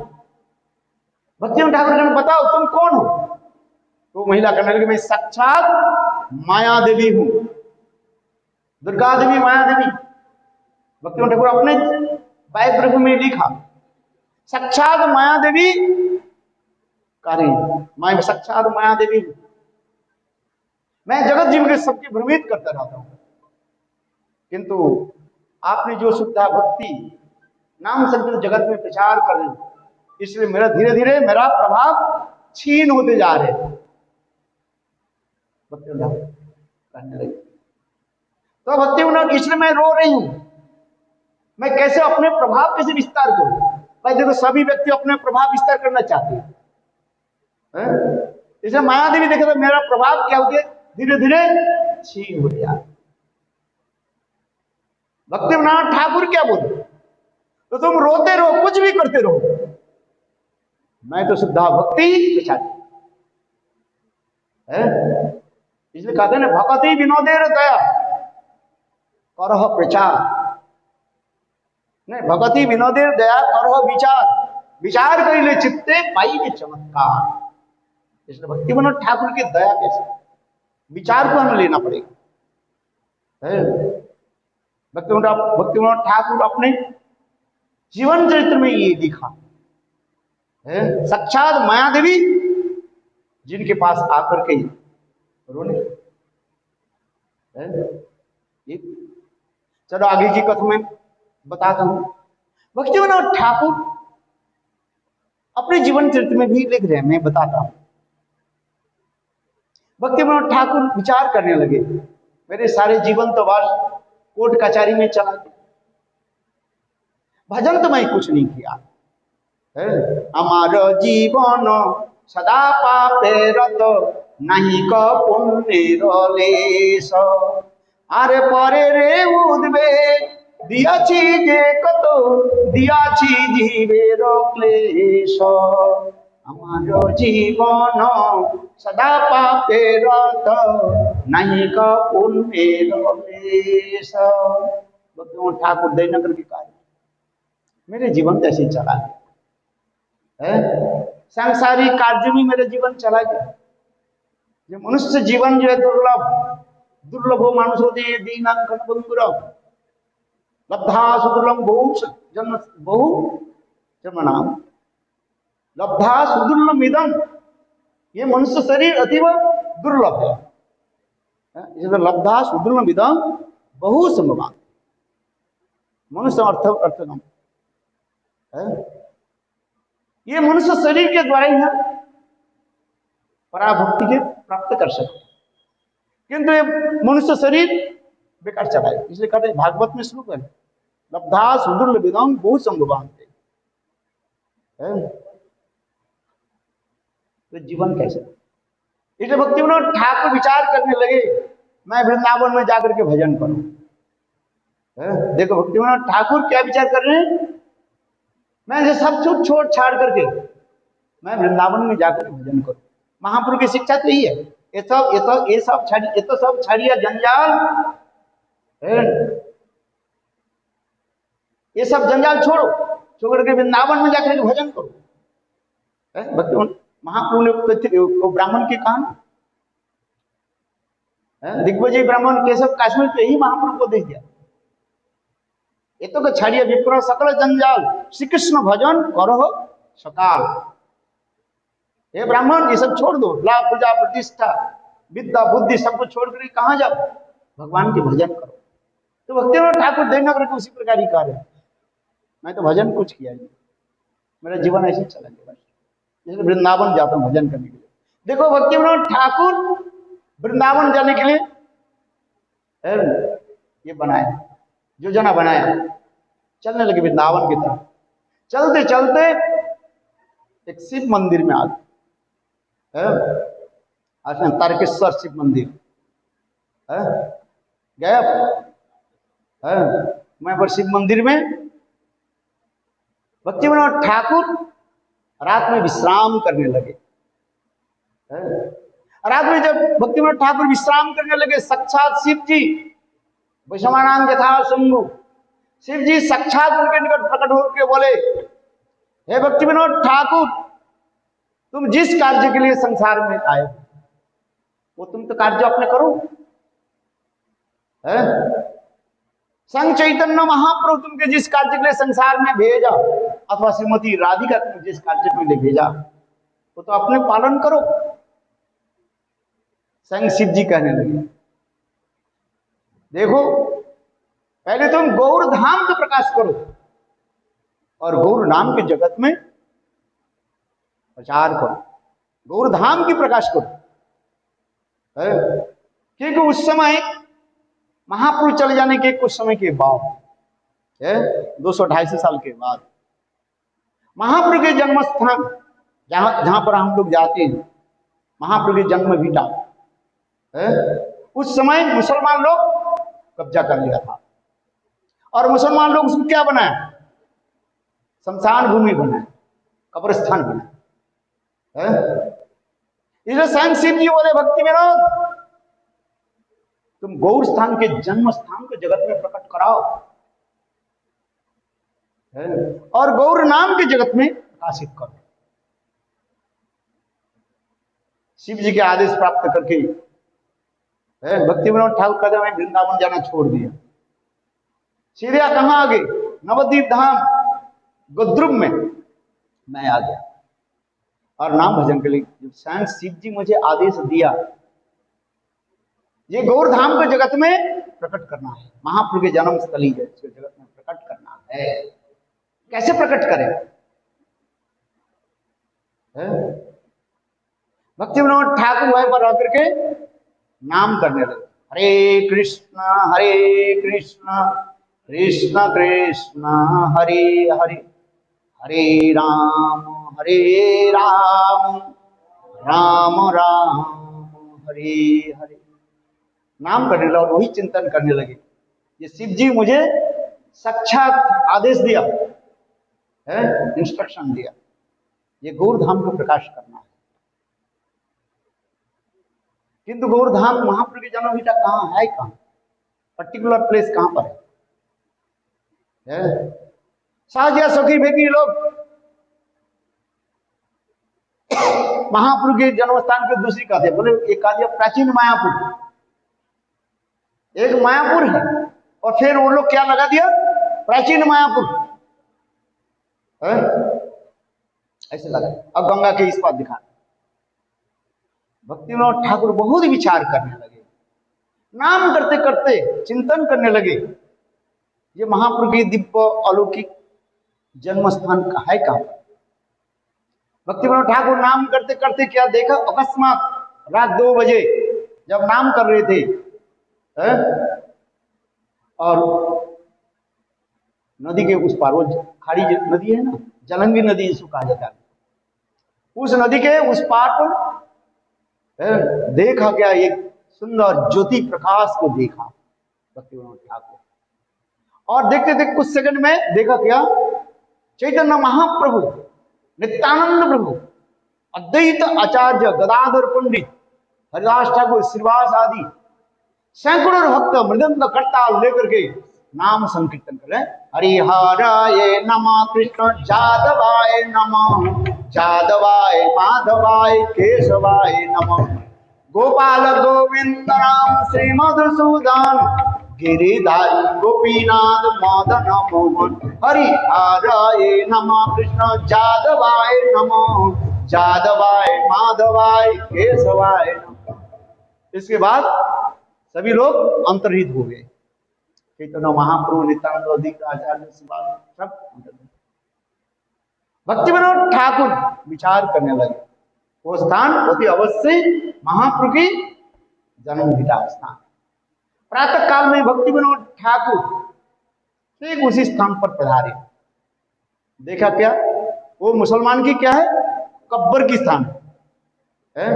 भक्ति विनोद ठाकुर ने बताओ तुम कौन हो? तो महिला कहने लगी मैं साक्षात माया देवी हूं, दुर्गा देवी, माया देवी। भक्ति विनोद ठाकुर अपने बायोग्राफी में लिखा साक्षात माया देवी कार्य, मैं साक्षात माया देवी हूं, मैं जगत जीव के सबकी भ्रमित करता रहता हूं, किंतु आपने जो शुद्धा भक्ति नाम संकीर्तन जगत में प्रचार कर रहे हो, इसलिए मेरा धीरे धीरे मेरा प्रभाव छीन होते जा रहे हैं। भक्ति विनोद कहने लगे, तो भक्ति विनोद इसलिए मैं रो रही हूं, मैं कैसे अपने प्रभाव कैसे विस्तार करूं। भाई देखो सभी व्यक्ति अपने प्रभाव विस्तार करना चाहते हैं। जैसे माया देवी देखे तो मेरा प्रभाव क्या हो गया, धीरे धीरे क्षीण हो गया। भक्तिविनोद ठाकुर क्या बोले, तो तुम रोते रहो, कुछ भी करते रहो, मैं तो शुद्धा भक्ति चाहती है। इसलिए कहते हैं भक्ति विनोदेर दया करह प्रचार, नहीं भक्ति विनोदेर दया करह विचार, विचार करिले चित्ते पाई चमत्कार। इसलिए भक्ति विनोद ठाकुर की दया कैसे, विचार को हमें लेना पड़ेगा। भक्ति विनोद ठाकुर अपने जीवन चरित्र में ये दिखा है, साक्षात माया देवी जिनके पास आकर के रोने। चलो आगे की कथा में बताता हूं। भक्ति विनोद ठाकुर अपने जीवन चरित्र में भी लिख रहे हैं, मैं बताता हूं। भक्ति विनोद ठाकुर विचार करने लगे, मेरे सारे जीवन तो वर्ष कोर्ट कचहरी में चला गया, भजन तो मैं कुछ नहीं किया। हमारो जीवन सदा पापे रत नहीं क पुण्य लेश, आरे परे रे उद्वेग दियाछि जे कत दियाछि जीवेर क्लेश, हमारो जीवन सदा पापे रत नहीं क पुण्य लेश। भक्ति ठाकुर दयनगर के कार्य मेरे जीवन कैसे चला है, सांसारिक कार्य में मेरा जीवन चला गया। ये मनुष्य जीवन जो है दुर्लभ, दुर्लभो मानुषो दे दीनां खंडबंधुरम लब्धा सुदुर्लभ बहु जन्मनाम लब्धा सुदुर्लभ इदम। ये मनुष्य शरीर अतीव दुर्लभ है, इसलिए लब्धा सुदुर्लभ इदम बहु संभवान। मनुष्य अर्थगम ये मनुष्य शरीर के द्वारा ही है पराभक्ति के प्राप्त कर सकते, किंतु ये मनुष्य शरीर बेकार चला है। इसलिए कहते हैं भागवत में श्लोक है, लब्धा सुदुर्लभिदं बहु संभवान। तो जीवन कैसे, इसलिए भक्ति विनोद ठाकुर विचार करने लगे, मैं वृंदावन में जाकर के भजन करूं। देखो भक्ति विनोद ठाकुर क्या विचार कर रहे हैं, मैं इसे सब कुछ छोड़ छाड़ करके मैं वृंदावन में जाकर भजन करूं। महाप्रभु की शिक्षा तो यही है, ये सब छाड़िया जंजाल, ये सब जंजाल छोड़ो, छोड़ करके वृंदावन में जाकर के भजन करो। भक्ति महाप्रभु ने ब्राह्मण के कहा, दिग्विजय ब्राह्मण केशव काश्मीर पे ही महाप्रभु को दे दिया, ये तो छाड़िए विप्र सकल जंजाल श्री कृष्ण भजन करो सकाल। हे ब्राह्मण ये सब छोड़ दो, लाभ पूजा प्रतिष्ठा विद्या बुद्धि सब कुछ छोड़ कर कहाँ जाओ, भगवान के भजन करो। तो भक्ति विनोद ठाकुर दयनगर के उसी प्रकार ही कार्य, मैं तो भजन कुछ किया नहीं, मेरा जीवन ऐसे ही चला गया, इसलिए वृंदावन जाता हूँ भजन करने के लिए। देखो भक्ति विनोद ठाकुर वृंदावन जाने के लिए ये बनाया, योजना बनाया, चलने लगे वृंदावन की तरफ। चलते चलते एक शिव मंदिर में आ गए, तारकेश्वर शिव मंदिर गया। मैं पर शिव मंदिर में भक्ति विनोद ठाकुर रात में विश्राम करने लगे। रात में जब भक्ति विनोद ठाकुर विश्राम करने लगे, साक्षात शिव जी वैष्णवानां यथा शंभु, शिव जी साक्षात उनके निकट प्रकट होकर बोले, हे भक्ति विनोद ठाकुर तुम जिस कार्य के लिए संसार में आए वो तुम तो कार्य अपने करो। संग चैतन्य महाप्रभु तुमके जिस कार्य के लिए संसार में भेजा, अथवा श्रीमती राधिका तुम जिस कार्य के लिए भेजा वो तो अपने पालन करो। संग शिव जी कहने लगे, देखो पहले तुम गौर धाम का प्रकाश करो और गौर नाम के जगत में प्रचार करो, गौर धाम की प्रकाश करो। क्योंकि उस समय महाप्रभु चले जाने के कुछ समय के बाद है 200-250 साल के बाद महाप्रभु के जन्म स्थान जहां पर हम लोग जाते हैं, महाप्रभु के जन्म भीटा है, उस समय मुसलमान लोग कब्जा कर लिया था और मुसलमान लोग उसको क्या बनाया, शमशान भूमि बनाया, कब्रिस्तान बनाया है। इसलिए स्वयं शिव जी बोले भक्ति विनोद, तुम गौर स्थान के जन्म स्थान को जगत में प्रकट कराओ है? और गौर नाम के जगत में प्रकाशित करो। शिव जी के आदेश प्राप्त करके भक्ति विनोद ठाकुर कहते मैं वृंदावन जाना छोड़ दिया, सीधे कहां आ गए, नवद्वीप धाम गोद्रुम में मैं आ गया और नाम भजन के लिए। जब स्वयं शिव जी मुझे आदेश दिया, ये गौर धाम को जगत में प्रकट करना है, महाप्रभु के जन्म स्थली है, इसको जगत में प्रकट करना है। कैसे प्रकट करें? भक्ति विनोद ठाकुर वहीं पर आकर के नाम करने लगे, हरे कृष्ण कृष्ण कृष्ण हरे हरे, हरे राम राम राम हरे हरे। नाम करने लगे और वही चिंतन करने लगे, ये शिव जी मुझे साक्षात आदेश दिया है, इंस्ट्रक्शन दिया, ये गौरधाम को प्रकाश करना है। किंतु गौरधाम महाप्रभु की जन्म भूमि कहाँ है, कहाँ पर्टिकुलर प्लेस कहां पर है? साजिया सखी भेगी लोग महाप्रभु के जन्म स्थान के दूसरी कहा थे, बोले एक कहा दिया प्राचीन मायापुर, एक मायापुर है और फिर वो लोग क्या लगा दिया, प्राचीन मायापुर है? ऐसे लगा। अब गंगा के इस पार दिखा। भक्ति विनोद ठाकुर बहुत विचार करने लगे, नाम करते करते चिंतन करने लगे, ये महाप्रभु की दिव्य अलौकिक जन्म स्थान का है कहां? भक्ति विनोद ठाकुर नाम करते करते क्या देखा, अकस्मात रात 2 बजे जब नाम कर रहे थे और नदी के उस पार, वो खाड़ी नदी है ना, जलंगी नदी जिसको कहा जाता है, उस नदी के उस पार पर देखा क्या, एक सुंदर ज्योति प्रकाश को देखा भक्ति विनोद ठाकुर, और देखते देखते कुछ सेकंड में देखा क्या, चैतन्य महाप्रभु, नित्यानंद प्रभु, अद्वैत आचार्य गदाधर पंडित, हरिदास ठाकुर, श्रीवास आदि सैकड़ों भक्त मृदंग करताल लेकर के नाम संकीर्तन करें, हरिहराय नमः, कृष्ण जादवाय नमः, जादवाय माधवाय केशवाय नमः, गोपाल गोविंद राम श्री मधुसूदन, गिरिधारी गोपीनाथ मदन मोहन, हरिहराय नमः, कृष्ण जादवाय नमः, जादवाय माधवाय केशवाय नमः। इसके बाद सभी लोग अंतर्हित हो गए, चैतन्य महाप्रभु, नित्यानंद, अद्वैत आचार्य, सब। भक्ति विनोद ठाकुर विचार करने लगे, वो स्थान अति अवश्य महाप्रभु की जन्म भूमि स्थान। प्रातः काल में भक्ति विनोद ठाकुर ठीक उसी स्थान पर पधारे, देखा क्या, वो मुसलमान की क्या है, कब्र की स्थान है।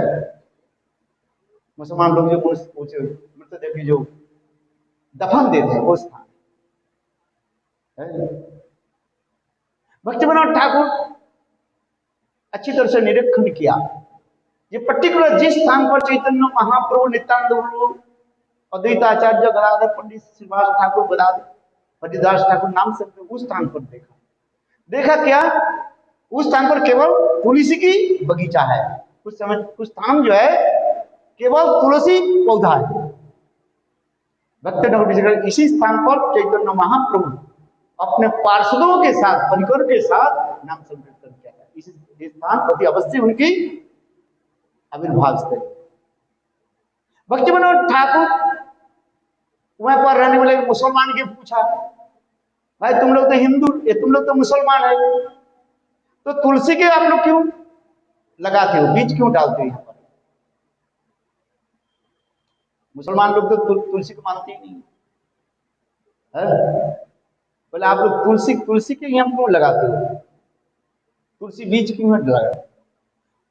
मुसलमान लोग जो मृतदेह की जो दफन देते हैं वो स्थान है। भक्ति विनोद ठाकुर अच्छी तरह से निरीक्षण किया, ये पर्टिकुलर जिस स्थान पर चैतन्य महाप्रभु, नित्यानंद प्रभु, अद्वैत आचार्य गदाधर पंडित, श्रीवास ठाकुर, गदाधर हरिदास ठाकुर नाम से उस स्थान पर देखा क्या, उस स्थान पर केवल तुलसी की बगीचा है, उस समय उस स्थान जो है केवल तुलसी पौधा है। भक्त ठाकुर इसी स्थान पर चैतन्य महाप्रभु अपने पार्षदों के साथ, परिकर के साथ नाम संकीर्तन किया है। इस स्थान अति अवश्य उनकी आविर्भाव स्थल। भक्ति विनोद ठाकुर वहां पर रहने वाले मुसलमान के पूछा, भाई तुम लोग तो हिंदू, तुम लोग तो मुसलमान है, तो तुलसी के आप लोग क्यों लगाते हो, बीज क्यों डालते हो यहाँ पर? मुसलमान लोग तो तुलसी को मानते ही नहीं है। बोले आप लोग तुलसी तुलसी के यहाँ क्यों लगाते हो, तुलसी बीज क्यों लगाते?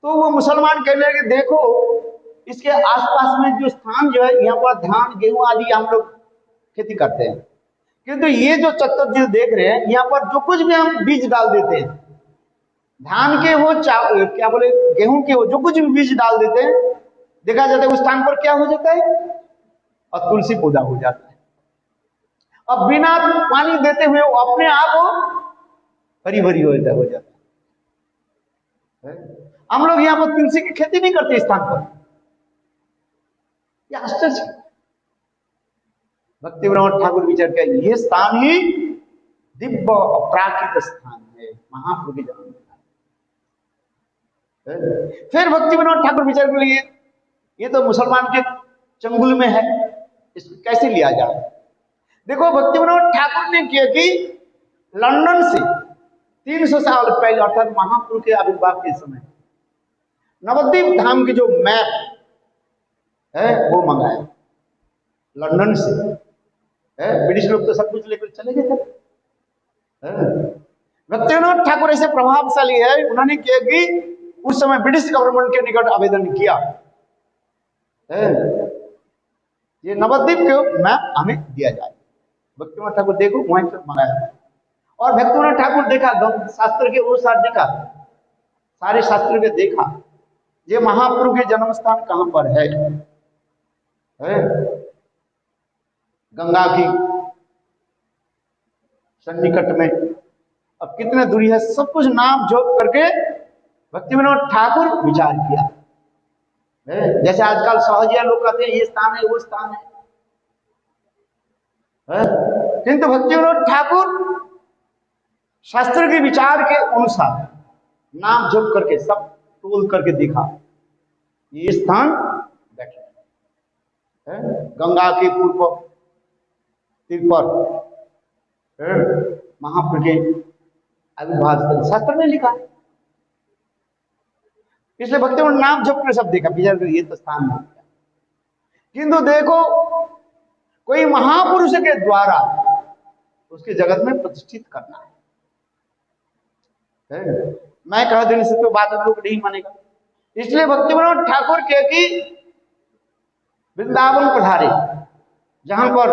तो वो मुसलमान कहने लगे देखो इसके आसपास में जो स्थान जो है यहाँ पर धान गेहूं आदि हम लोग खेती करते हैं, किंतु ये जो चत्तर जो देख रहे हैं यहाँ पर जो कुछ भी हम बीज डाल देते हैं, धान के हो क्या बोले गेहूं के हो, जो कुछ भी बीज डाल देते हैं, देखा जाता है उस स्थान पर क्या हो जाता है, और तुलसी पौधा हो जाता है। अब बिना पानी देते हुए वो अपने आप हरी भरी हो जाता है। हम लोग यहाँ पर तुलसी की खेती नहीं करते स्थान पर, यह आश्चर्य। भक्ति विनोद ठाकुर विचार का ये स्थान ही दिव्य अपराकृत स्थान है, महाप्रभु के जन्म। फिर भक्ति विनोद ठाकुर विचार के लिए ये तो मुसलमान के चंगुल में है, इसको कैसे लिया जाए। देखो भक्ति विनोद ठाकुर ने किया कि लंदन से 300 साल पहले अर्थात महाप्रभु के आविर्भाव के समय नवद्वीप धाम की जो मैप है वो मंगाया लंदन से। ब्रिटिश लोग तो सब कुछ लेकर चले गए थे। भक्ति विनोद ठाकुर ऐसे प्रभावशाली है, उन्होंने किया कि उस समय ब्रिटिश गवर्नमेंट के निकट आवेदन किया ये नवद्वीप के मैप हमें दिया जाए। भक्ति विनोद ठाकुर देखो वहीं से मंगाया, और भक्ति विनोद ठाकुर देखा शास्त्र के अनुसार, देखा सारे शास्त्र के देखा ये महाप्रभु के जन्म स्थान कहां पर है? गंगा की सन्निकट में, अब कितने दूरी है, सब कुछ नाम जोड़ करके भक्ति विनोद ठाकुर विचार किया। जैसे आजकल सहजिया लोग कहते हैं ये स्थान है वो स्थान है, किंतु भक्ति विनोद ठाकुर शास्त्र के विचार के अनुसार नाम जोड़ करके सब तोल करके देखा, ये स्थान देखे गंगा के पूर्व तीर पर महाप्रभु के आविर्भाव शास्त्र में लिखा है। इसलिए भक्ति विनोद नाम जब कर सब देखा विचार कर ये तो स्थान है। किंतु देखो कोई महापुरुष के द्वारा उसके जगत में प्रतिष्ठित करना है। मैं कह देने से तो बात लोग नहीं मानेगा। इसलिए भक्ति विनोद ठाकुर के कि वृंदावन पधारे, जहां पर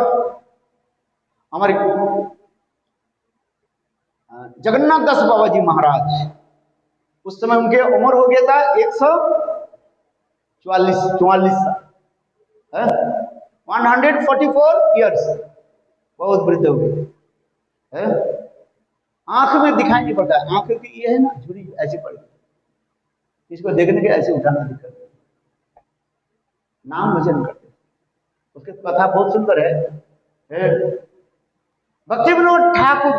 हमारे जगन्नाथ दास बाबा जी महाराज, उस समय उनके उम्र हो गया था 144 साल, 144 ईयर्स, बहुत वृद्ध हो गए। आंख में दिखाई नहीं पड़ता, आंख की ये है ना झुरी ऐसी पड़ी, इसको देखने के ऐसे उठाना दिक्कत, नाम भजन करते, उसकी कथा बहुत सुंदर है। भक्ति विनोद ठाकुर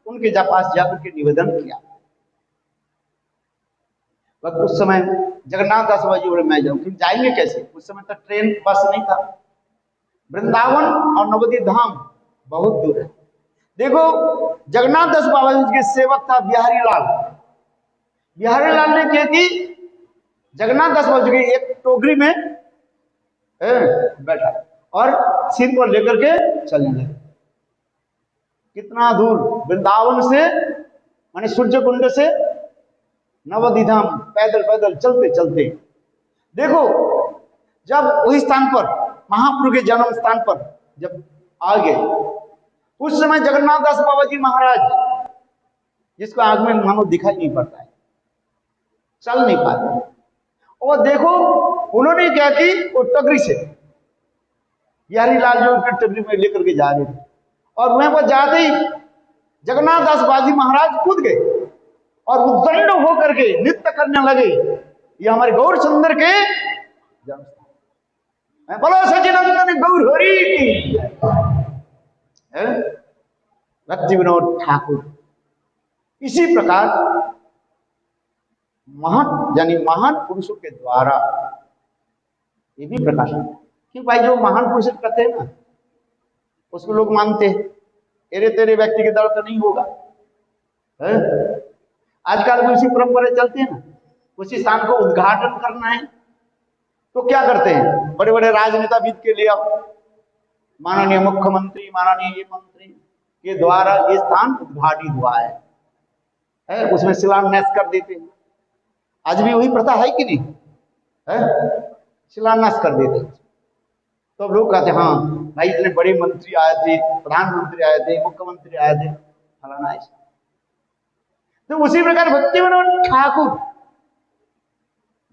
उनके पास जाकर के निवेदन किया, उस समय जगन्नाथ दास बाबा जी बोले मैं जाऊं, फिर जाएंगे कैसे, उस समय तक ट्रेन बस नहीं था, वृंदावन और नवद्वीप धाम बहुत दूर है। देखो जगन्नाथ दास बाबा जी के सेवक था बिहारी लाल, बिहारी लाल ने क्या कि जगन्नाथ दास बाबा जी की एक टोकरी में बैठा और सिर पर लेकर के चलने लगे। कितना दूर, वृंदावन से माने सूर्य कुंड से नवद्वीप धाम पैदल पैदल चलते चलते, देखो जब वही स्थान पर महाप्रभु के जन्म स्थान पर जब आ गए, उस समय जगन्नाथ दास बाबा जी महाराज, जिसको आंख में मानो दिखाई नहीं पड़ता है, चल नहीं पाते, और देखो उन्होंने क्या की वो टगरी से बिहारी लाल जो टगरी में लेकर के जा रहे थे, और वहां पर जाते ही जगन्नाथ दास बाजी महाराज कूद गए और उद्दंड होकर के नृत्य करने लगे। ये हमारे गौर सुंदर के बोलो सचिनंदन गौर हरि की। भक्ति विनोद ठाकुर इसी प्रकार महान यानी महान पुरुषों के द्वारा ये भी प्रकाशन है कि भाई जो महान पुरुष कहते हैं ना, उसको लोग मानते हैं तेरे तेरे व्यक्ति के द्वारा तो नहीं होगा। आजकल भी उसी परंपरा चलती है ना, उसी स्थान को उद्घाटन करना है तो क्या करते हैं, बड़े बड़े राजनेता बीत के लिए माननीय मुख्यमंत्री, माननीय ये मंत्री, के द्वारा ये स्थान उद्घाटित हुआ है, उसमें शिलान्यास कर देते हैं। आज भी वही प्रथा है कि नहीं है, शिलान्यास कर देते हैं। तो अब लोग कहते हैं हाँ भाई इतने बड़े मंत्री आए थे, प्रधानमंत्री आए थे, मुख्यमंत्री आए थे, फलाना ऐसा। तो उसी प्रकार भक्ति विनोद ठाकुर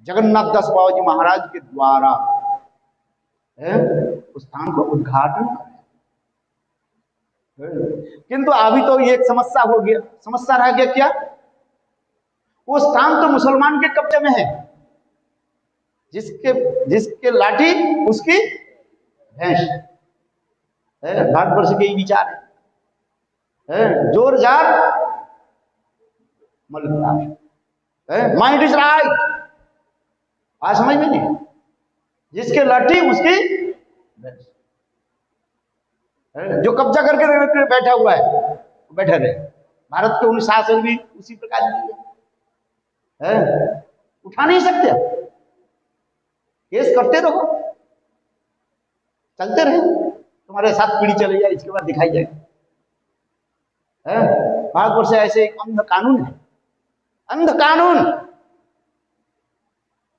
जगन्नाथ दास बाबा जी महाराज के द्वारा उस स्थान को उद्घाटन करें। किंतु अभी तो ये एक समस्या हो गया, समस्या रह गया क्या, वो स्थान तो मुसलमान के कब्जे में है, जिसके लाठी उसकी भैंस। भारतवर्ष के ही विचार है, जोर jar Malik, mind is right. आज समझ में नहीं, जिसके लाठी उसकी भैंस। जो कब्जा करके बैठा हुआ है बैठा रहे। भारत के अनुशासन भी उसी प्रकार की है, उठा नहीं सकते, केस करते रहो, चलते रहे, तुम्हारे साथ पीढ़ी चले जाए, इसके बाद दिखाई जाए। भारतवर्ष से ऐसे एक अंध कानून है, अंध कानून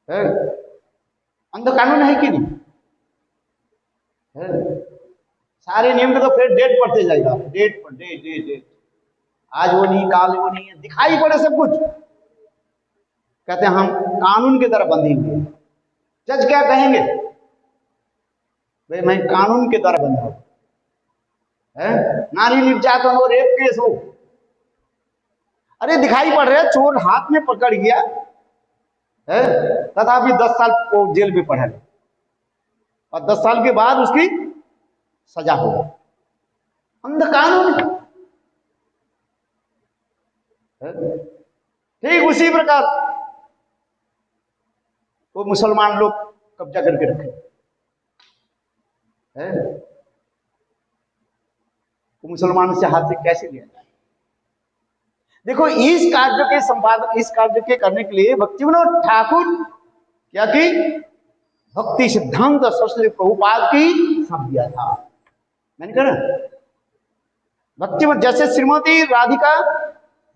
है, अंध कानून है कि नहीं है? सारे नियम के तो फिर डेट पढ़ते जाएगा, डेट पर डेट डेट डेट, आज वो नहीं काल वो नहीं है, दिखाई पड़े सब कुछ। कहते हैं हम कानून की तरह बंधे हुए। जज क्या कहेंगे, भाई मैं कानून के द्वारा बंधा हूं, नारी निर्यातन हो, रेप केस हो, अरे दिखाई पड़ रहा है, चोर हाथ में पकड़ गया है, तथापि 10 साल को जेल में पड़ा है और 10 साल के बाद उसकी सजा होगा। अंध कानून है। ठीक उसी प्रकार वो मुसलमान लोग कब्जा करके रखे है, वो मुसलमान से हाथ से कैसे लिया जाए। देखो इस कार्य के संपादन, इस कार्य के करने के लिए भक्ति विनोद ठाकुर क्या की, भक्ति सिद्धांत सरस्वती प्रभुपाद की सब दिया था। मैंने कहा भक्ति, जैसे श्रीमती राधिका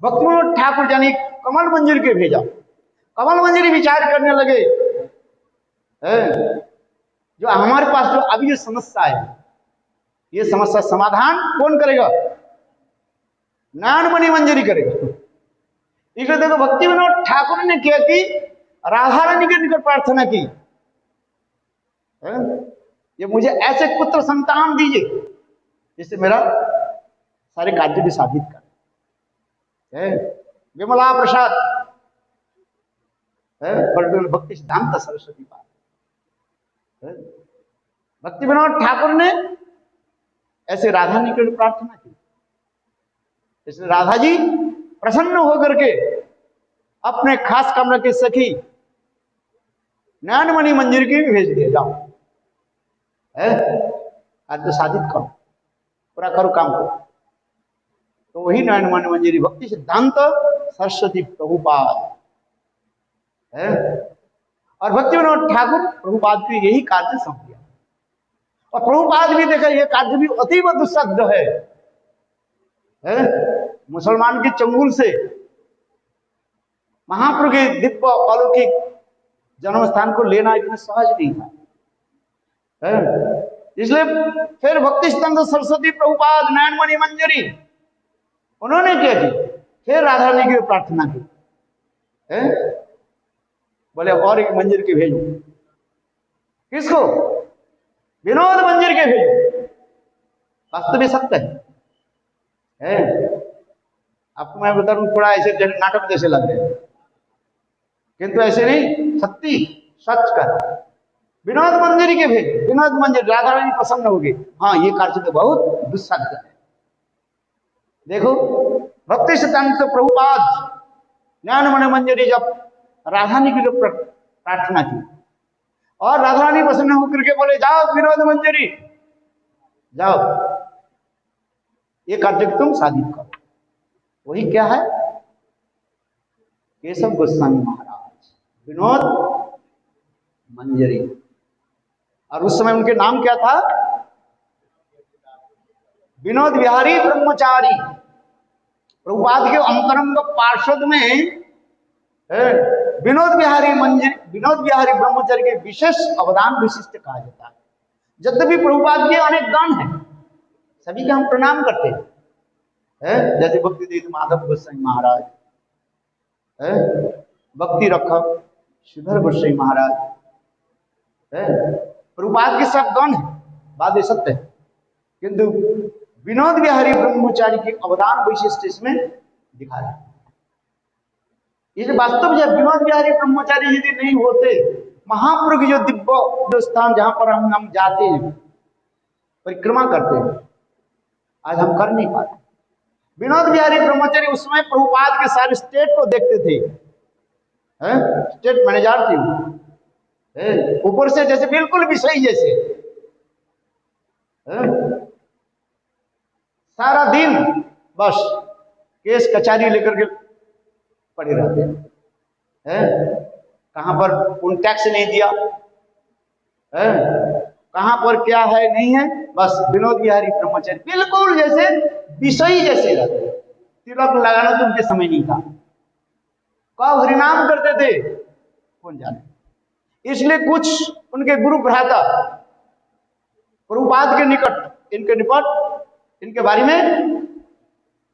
भक्ति विनोद ठाकुर यानी कमल मंजरी के भेजा, कमल मंजरी विचार करने लगे जो हमारे पास जो अभी जो समस्या है, ये समस्या समाधान कौन करेगा, नयनमणि मंजरी करेगा। इसलिए देखो भक्ति विनोद ठाकुर ने क्या की, राधा रानी के निकट प्रार्थना की, ये मुझे ऐसे पुत्र संतान दीजिए जिससे मेरा सारे कार्य भी साधित करे। विमला प्रसाद भक्ति सिद्धांत सरस्वती पाद, भक्ति विनोद ठाकुर ने ऐसे राधा निकट प्रार्थना की, इसलिए राधा जी प्रसन्न होकर के अपने खास कमरे की सखी नयनमणि मंजरी की भी भेज दिया, जाओ आज तो साधित करो, पूरा करो काम को। तो वही नयनमणि मंजरी भक्ति सिद्धांत सरस्वती प्रभुपाद है, और भक्ति विनोद ठाकुर प्रभुपाद को यही कार्य सौंप दिया। और प्रभुपाद भी देखा यह कार्य भी अतीव दुस्साध्य है, मुसलमान के चंगुल से महाप्रभु के दिव्य अलौकिक जन्म स्थान को लेना इतना सहज नहीं था। इसलिए फिर भक्ति सिद्धांत सरस्वती प्रभुपाद नयनमणि मंजरी उन्होंने क्या की, फिर राधा रानी की प्रार्थना की, बोले और एक मंजरी के भेजो, किसको, विनोद मंजरी के भेजो। वास्तविक सत्य है, आपको मैं बता दूं थोड़ा ऐसे नाटक जैसे लग रहे हैं, किंतु ऐसे नहीं, सत्य सच कर विनोद मंजरी के भेज, विनोद मंजरी, राधा रानी प्रसन्न होगी। हाँ ये कार्य तो बहुत दुस्साध्य है। देखो भक्ति सिद्धांत प्रभुपाद नयनमणि मंजरी जब राधा रानी की प्रार्थना की और राधा रानी प्रसन्न होकर के बोले जाओ विनोद मंजरी जाओ, ये कार्य तुम साधित करो। वही क्या है, केशव गोस्वामी महाराज विनोद मंजरी, और उस समय उनके नाम क्या था, विनोद विहारी ब्रह्मचारी प्रभुपाद के अंतरंग पार्षद में विनोद विहारी ब्रह्मचारी के विशेष अवदान विशिष्ट कहा जाता है। यद्यपि प्रभुपाद के अनेक गण हैं, सभी का हम प्रणाम करते हैं, जैसे भक्ति माधव गोस्वामी महाराज, भक्ति रखक श्रीधर गोस्वामी महाराज, प्रभुपाद के सब गण है, बात ये सत्य है। किंतु विनोद विहारी ब्रह्मचारी के अवदान वैशिष्ट इसमें दिखा रहे हैं। ये वास्तव जब विनोद विहारी ब्रह्मचारी यदि नहीं होते, महाप्रभु की जो दिव्य जो स्थान जहां पर हम जाते हैं, परिक्रमा करते हैं, आज हम कर नहीं पाते। विनोद विहारी ब्रह्मचारी उस समय प्रभुपाद के सारे स्टेट को देखते थे, स्टेट मैनेजर थे, ऊपर से जैसे बिल्कुल विषय जैसे, सारा दिन बस केस कचहरी लेकर के पड़े रहते हैं। कहां पर उन टैक्स नहीं दिया, कहां पर क्या है नहीं है, बस विनोद विहारी ब्रह्मचारी बिल्कुल जैसे विषयी जैसे रहते। तिलक लगाना तो उनके समय नहीं था, कब हरिनाम करते थे कौन जाने। इसलिए कुछ उनके गुरु भ्राता प्रभुपाद के निकट इनके बारे में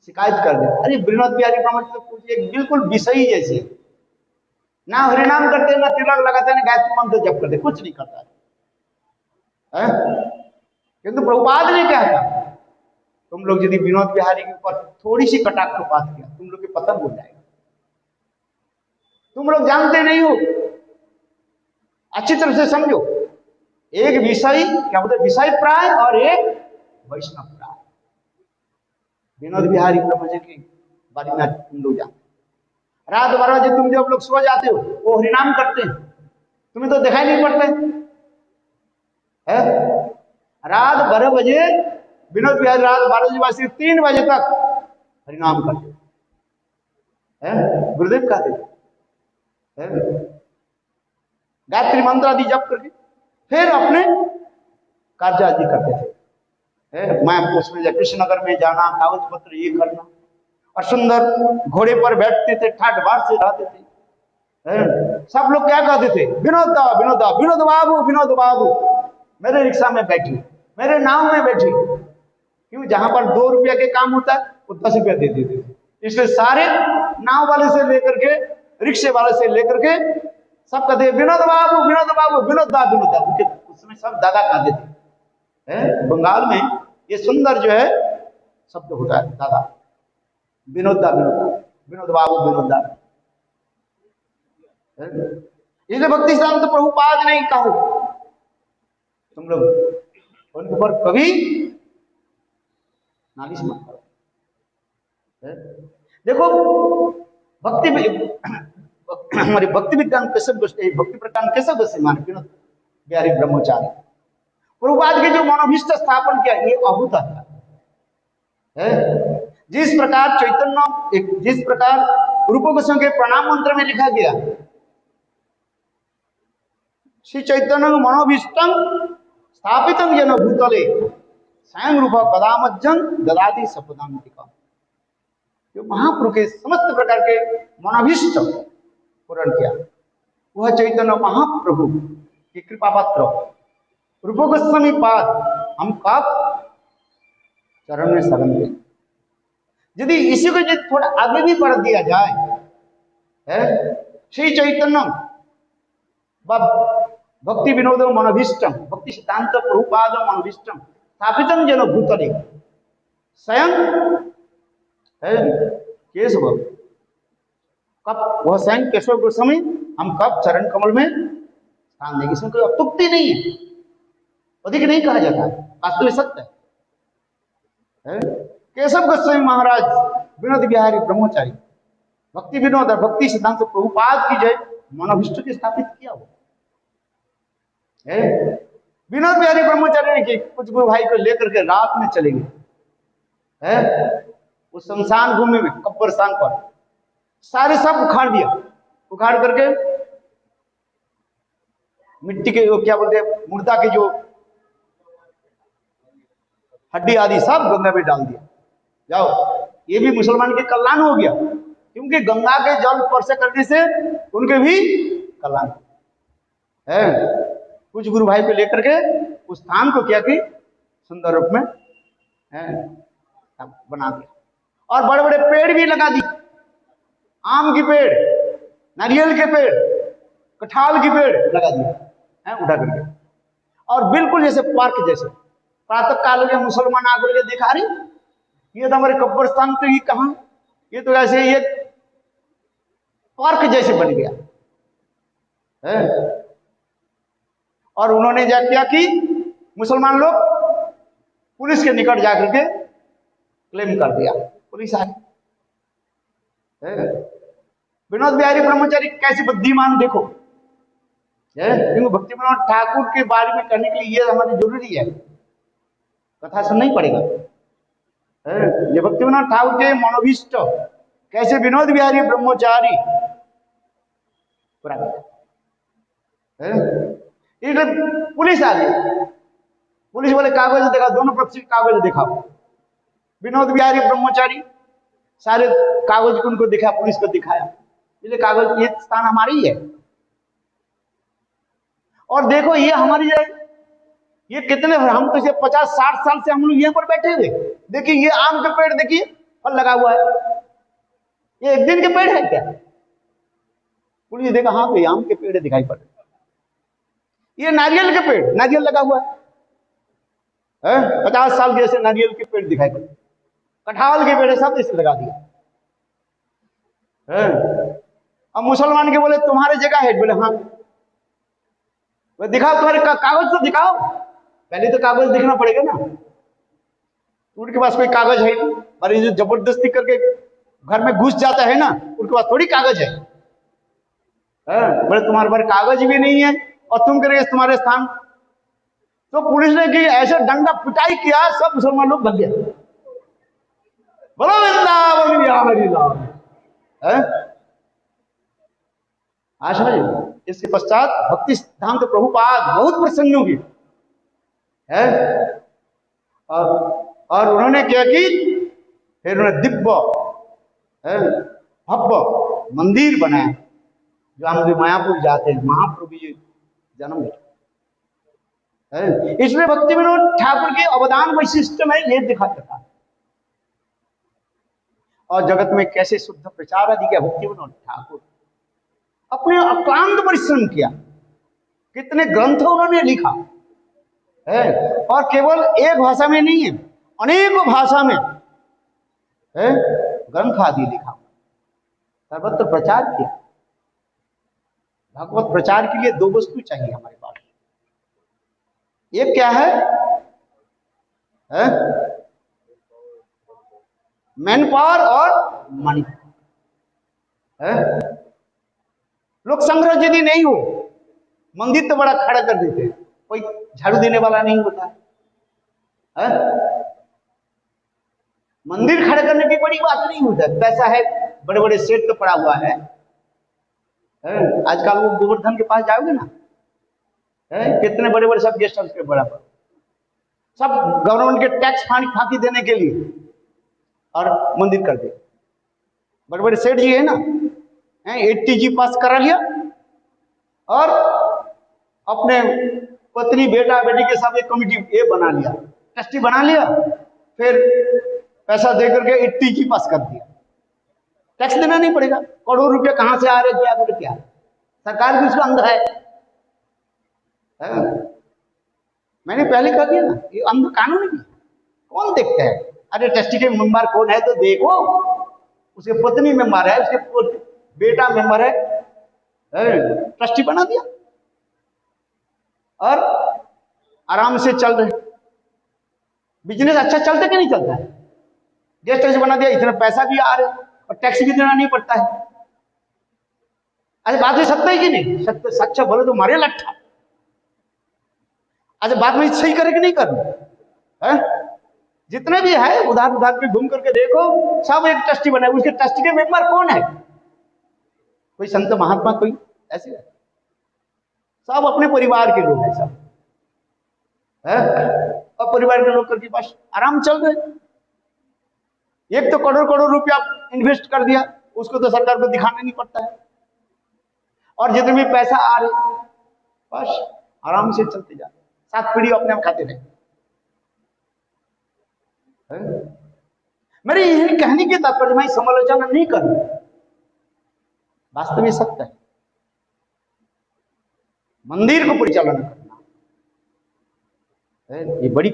शिकायत कर दे, अरे विनोद विहारी ब्रह्मचारी कुछ एक बिल्कुल विषयी जैसे, ना हरिनाम करते, ना तिलक लगाते, ना गायत्री मंत्र जप करते, कुछ नहीं करता है। किंतु प्रभुपाद ने क्या कहा, तुम लोग यदि विनोद विहारी के ऊपर थोड़ी सी कटाक्षपात किया, तुम लोग के पतन हो जाएगा। तुम लोग जानते नहीं हो, अच्छी तरह से समझो, एक विषय क्या बोलते, विषय प्राय और एक वैष्णव प्राय। विनोद विहारी ब्रह्मचारी के बारे में तुम लोग जानते, रात 12 बजे तुम जब लोग सो जाते हो, वो हरिनाम करते हैं, तुम्हें तो दिखाई नहीं पड़ते है। रात 12 बजे विनोद विहारी रात 12 बजे से 3 बजे तक हरिनाम करते हैं, गुरुदेव कहते हैं, गायत्री मंत्र आदि जप करके फिर अपने कार्य आदि करते थे। मैं उसमें कृष्णनगर में जाना, कागज पत्र ये करना, और सुंदर घोड़े पर बैठते थे, ठाट बाट से रहते थे। सब लोग क्या कहते थे, विनोद दा विनोद दा, विनोद बाबू विनोद बाबू, मेरे रिक्शा में बैठी, मेरे नाव में बैठी। क्यों, जहां पर 2 रुपया के काम होता है वो 10 रुपया दे देते थे। इसलिए सारे नाव वाले से लेकर के, रिक्शे वाले से लेकर के सब कहते विनोद बाबू विनोद बाबू, विनोद दा विनोद दा। उसमें सब दादा कहते थे। बंगाल में ये सुंदर जो है शब्द होता है, दादा, विनोद दा विनोद दा, विनोद बाबू विनोद दा। इसलिए भक्ति सिद्धांत तो प्रभुपाद ने कहा, तुम लोग उनके ऊपर कभी नालिश मत करो। देखो हमारी भक्ति विज्ञान केशव गोस्वामी, भक्ति प्रकांड केशव गोस्वामी मान विनोद विहारी ब्रह्मचारी प्रभुपाद के जो मनोभीष्ट स्थापन किया, ये अभूत है। जिस प्रकार चैतन्य, जिस प्रकार रूप गोस्वामी के प्रणाम मंत्र में लिखा गया, श्री चैतन्य मनोभीष्टं स्थापितं येन भूतले स्वयं रूप कदामज्जं ददाति सपदान्तिकम्। जो महाप्रभु के समस्त प्रकार के मनोभीष्ट पूर्ण किया, वह चैतन्य महाप्रभु की कृपा पात्र रूप गोस्वामी पाद हम कब चरण में शरण दें। यदि इसी को यदि थोड़ा आगे भी बढ़ दिया जाए, श्री चैतन्य भक्ति विनोद मनोभीष्टम, भक्ति सिद्धांत प्रभुपाद मनोभीष्टम स्थापितम जन भूतले स्वयं केशव, कब वह स्वयं केशव गोस्वामी हम कब चरण कमल में स्थान देंगे। इसमें कोई अत्युक्ति नहीं है, अधिक नहीं कहा जाता है, वास्तविक सत्य है। केशव गोस्वामी महाराज विनोद विहारी ब्रह्मचारी भक्ति विनोद और भक्ति सिद्धांत प्रभुपाद की जय मनोभीष्ट के स्थापित किया हो। विनोद विहारी ब्रह्मचारी ने कुछ गुरु भाई को लेकर के रात में चले गए, उस शमशान भूमि में, कब्रिस्तान पर सारे सब उखाड़ दिया, उखाड़ करके मिट्टी के क्या बोलते हैं, मुर्दा के जो हड्डी आदि सब गंगा में डाल दिया। जाओ, ये भी मुसलमान के कल्याण हो गया, क्योंकि गंगा के जल स्पर्श करने से उनके भी कल्याण है। कुछ गुरु भाई को लेकर के उस स्थान को क्या की सुंदर रूप में बना दिया, और बड़े बड़े पेड़ भी लगा दिए, आम के पेड़, नारियल के पेड़, कटहल के पेड़ लगा दिए उठा करके, और बिल्कुल जैसे पार्क जैसे। प्रातः काल में मुसलमान आकर के दिखा रही, ये तो हमारे कब्रिस्तान, तो ये कहाँ, ये तो ऐसे ये पार्क जैसे बन गया है। और उन्होंने क्या किया कि मुसलमान लोग पुलिस के निकट जाकर के क्लेम कर दिया, पुलिस आई। विनोद बिहारी ब्रह्मचारी कैसे बुद्धिमान देखो, क्योंकि भक्ति विनोद ठाकुर के बारे में कहने के लिए ये हमारी जरूरी है, कथा सुनना ही पड़ेगा। ये भक्ति विनोद ठाकुर के मनोभीष्ट कैसे विनोद बिहारी ब्रह्मचारी पुलिस आ गई, पुलिस बोले कागज दिखाओ, दोनों पक्ष के कागज दिखाओ। विनोद बिहारी ब्रह्मचारी सारे कागज को उनको दिखाया, पुलिस को दिखाया, इसलिए कागज ये स्थान हमारी है। और देखो ये हमारी है, ये कितने, हम तो 50-60 साल से हम लोग यहाँ पर बैठे हुए। देखिए ये आम के पेड़, देखिए फल लगा हुआ है, ये एक दिन के पेड़ है क्या? पुलिस देखा, हाँ तो आम के पेड़ दिखाई पड़ रहे। ये नारियल के पेड़, नारियल लगा हुआ है, 50 साल के जैसे नारियल के पेड़ दिखाई पड़े, कटहल के पेड़ सब इसे लगा दिया। अब मुसलमान के बोले तुम्हारे जगह है, बोले हाँ, वो दिखाओ तुम्हारे कागज तो दिखाओ, पहले तो कागज दिखना पड़ेगा ना, उनके पास कोई कागज है नहीं, और ये जो जबरदस्ती करके घर में घुस जाता है ना, उनके पास थोड़ी कागज है। बोले तुम्हारे पास कागज भी नहीं है और तुम करेंगे तुम्हारे स्थान। तो पुलिस ने की ऐसे डंडा पिटाई किया, सब मुसलमान लोग भग गए। बोलो वृंदावन, इसके पश्चात भक्ति सिद्धांत प्रभुपाद बहुत प्रसन्न हुए है, और उन्होंने क्या की, फिर उन्होंने दिव्य भव्य मंदिर बनाया, जो हम मायापुर जाते हैं, महाप्रभु जी जन्म है। इसलिए भक्ति विनोद ठाकुर के अवदान वैशिष्ट में ये दिखा था, और जगत में कैसे शुद्ध प्रचार आदि किया भक्ति विनोद ठाकुर, अपने अक्लांत परिश्रम किया, कितने ग्रंथ उन्होंने लिखा है, और केवल एक भाषा में नहीं है, अनेकों भाषा में ग्रंथ आदि लिखा, सर्वत्र प्रचार किया। भगवत प्रचार के लिए दो वस्तु चाहिए हमारे पास, एक क्या है, मैन पावर और मनी। लोग संग्रह यदि नहीं हो, मंदिर तो बड़ा खड़ा कर देते हैं, कोई झाड़ू देने वाला नहीं होता है, मंदिर खड़ा करने की बड़ी बात नहीं होता, पैसा है, बड़े बड़े सेट तो पड़ा हुआ है। आजकल वो गोवर्धन के पास जाओगे ना, कितने बड़े बड़े सब गेस्ट हाउस के बराबर, सब गवर्नमेंट के टैक्स फांकी देने के लिए, और मंदिर कर दिया। बड़े बड़े सेठ जी है ना, 80G पास करा लिया, और अपने पत्नी बेटा बेटी के साथ एक कमिटी ये बना लिया, ट्रस्टी बना लिया, फिर पैसा दे करके 80G पास कर दिया, टैक्स देना नहीं पड़ेगा। करोड़ रुपए कहां से आ रहे, क्या बोले क्या, सरकार भी उसका अंध है। मैंने पहले कह दिया ना, ये अंध कानून है, कौन देखता है? अरे ट्रस्टी के मेंबर कौन है तो देखो, उसके पत्नी मेंबर है, उसके बेटा मेंबर है, ट्रस्टी बना दिया, और आराम से चल रहे। बिजनेस अच्छा चलता कि नहीं चलता है? गेस्ट हाउस बना दिया, इतना पैसा भी आ रहा है, और टैक्स भी देना नहीं पड़ता है। अच्छा बात में सत्य है कि नहीं? सत्य सच्चा बोले तो मारे लट्ठा। अच्छा बात में सही करे कि नहीं करना है? जितने भी है उधार उधार पे घूम करके देखो, सब एक ट्रस्टी बना है, उसके ट्रस्टी के मेंबर कौन है? कोई संत महात्मा कोई ऐसे है? सब अपने परिवार के लोग हैं सब है, और परिवार के लोग करके बस आराम चल रहे। एक तो करोड़ करोड़ रुपया इन्वेस्ट कर दिया, उसको तो सरकार को दिखाना नहीं पड़ता है, और जितने भी पैसा आ रहे बस आराम से चलते जा रहे, 7 पीढ़ी अपने आप खाते रहे। मेरे यही कहने के तात्पर्य मैं समालोचना नहीं करूं, वास्तव में सत्य है। मंदिर को परिचालन करना है ये बड़ी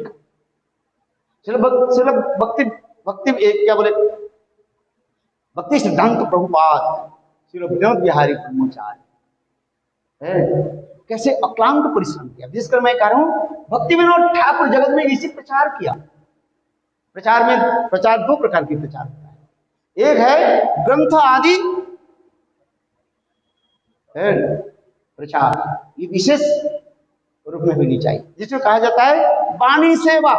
भक्ति भक्ति एक क्या बोले भक्ति सिद्धांत प्रभुपाद श्री विनोद बिहारी ब्रह्मचार्य कैसे अक्लांत परिश्रम किया, जिसकर मैं कह रहा हूं भक्ति विनोद ठाकुर जगत में इसी प्रचार किया। प्रचार में प्रचार 2 प्रकार के प्रचार होता है, एक है ग्रंथ आदि प्रचार, ये विशेष रूप में होनी चाहिए, जिसको कहा जाता है वाणी सेवा।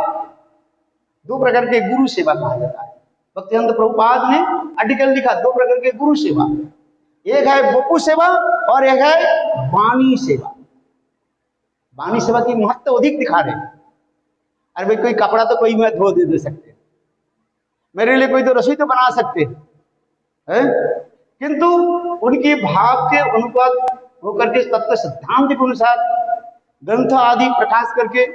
2 प्रकार के गुरु सेवा कहा जाता है। भक्तिवेदांत प्रभुपाद ने आर्टिकल लिखा 2 प्रकार के गुरु सेवा, एक है बपू सेवा और एक है वाणी सेवा। वाणी सेवा की महत्व अधिक दिखा रहे हैं। अरे भाई कोई कपड़ा तो कोई मैं धो दे सकते, मेरे लिए कोई तो रसोई तो बना सकते हैं, किंतु उनकी भाव के अनुपात होकर के तत्व सिद्धांत के अनुसार ग्रंथ आदि प्रकाश करके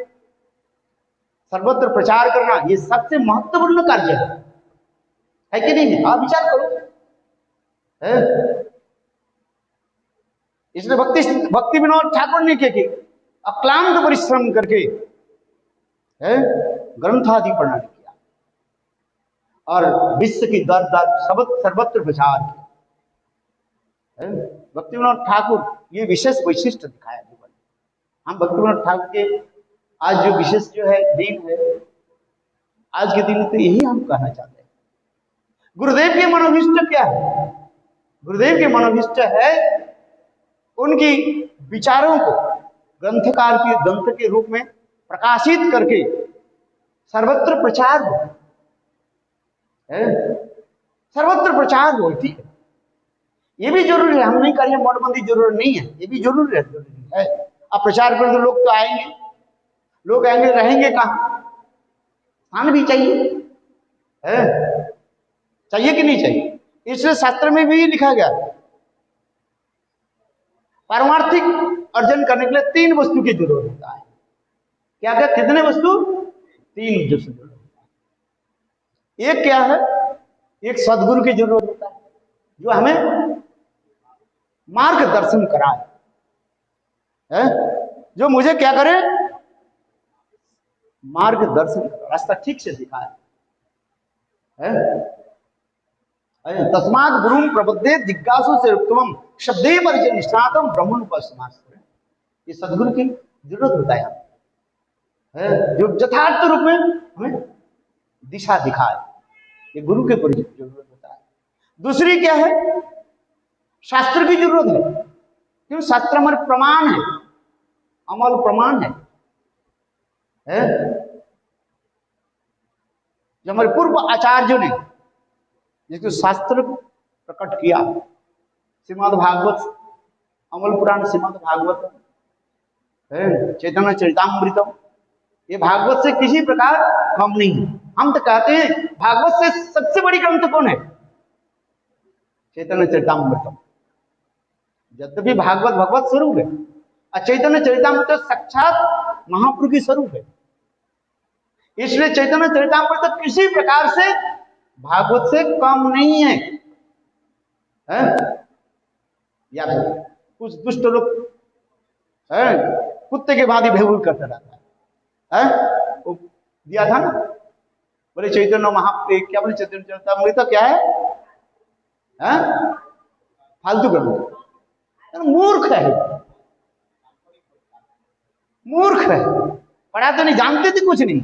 सर्वत्र प्रचार करना, ये सबसे महत्वपूर्ण कार्य है कि नहीं? आप विचार करो। इसलिए भक्ति विनोद ठाकुर ने क्या किया, अक्लांत परिश्रम करके ग्रंथ आदि प्रणाली किया और विश्व की दर दर सर्वत्र प्रचार किया। भक्ति विनोद ठाकुर ये विशेष वैशिष्ट दिखाया जीवन। हम भक्ति विनोद ठाकुर के आज जो विशेष जो है दिन है, आज के दिन में तो यही हम कहना चाहते हैं। गुरुदेव के मनोभिष्ट क्या है? गुरुदेव के मनोभिष्ट है उनकी विचारों को ग्रंथकार के ग्रंथ के रूप में प्रकाशित करके सर्वत्र प्रचार हो, सर्वत्र प्रचार हो। ठीक है, ये भी जरूरी है, हम नहीं करें मोटबंदी जरूरी नहीं है, ये भी जरूरी है। अब प्रचार करें तो लोग तो आएंगे, लोग आएंगे, रहेंगे कहाँ? स्थान भी चाहिए है, चाहिए कि नहीं चाहिए? इसलिए शास्त्र में भी लिखा गया पारमार्थिक अर्जन करने के लिए 3 वस्तु की जरूरत होता है। क्या क्या? कितने वस्तु? 3 वस्तु जरूरत होता है। एक क्या है? एक सदगुरु की जरूरत होता है जो हमें मार्गदर्शन कराए, जो मुझे क्या करे? मार्गदर्शन, रास्ता ठीक से दिखाए। तस्मात् गुरुं प्रपद्ये जिज्ञासु से उत्तमम शब्दे परिचय निष्णातम ब्रह्मोपसमास्त्र। ये सदगुरु की जरूरत होता है जो यथार्थ रूप में हमें दिशा दिखाए, ये गुरु के परिचय की जरूरत होता है। दूसरी क्या है? शास्त्र की जरूरत है, क्यों? शास्त्र हमारे प्रमाण है, अमल प्रमाण है, जो हमारे पूर्व आचार्यों ने जिसको शास्त्र प्रकट किया, श्रीमद् भागवत, अमल पुराण, श्रीमद् भागवत, चैतन्य चरितामृतम, ये भागवत से किसी प्रकार कम नहीं है। हम तो कहते हैं भागवत से सबसे बड़ी ग्रंथ कौन है? चैतन्य चरितामृतम। यद्यपि भागवत भगवत स्वरूप है और चैतन्य चरितामृत साक्षात महाप्रभु की स्वरूप है, इसलिए चैतन्य चरितामृत किसी प्रकार से भागवत से कम नहीं है, या कुछ दुष्ट लोग कुत्ते के भांति भेबूल करता रहता है। वो दिया था ना, बोले चैतन्य महाप्रभु क्या बोले, चैतन्य चरितामृत क्या है? फालतू ग्रंथ, मूर्ख है, मूर्ख है, पढ़ा तो नहीं, जानते थे कुछ नहीं।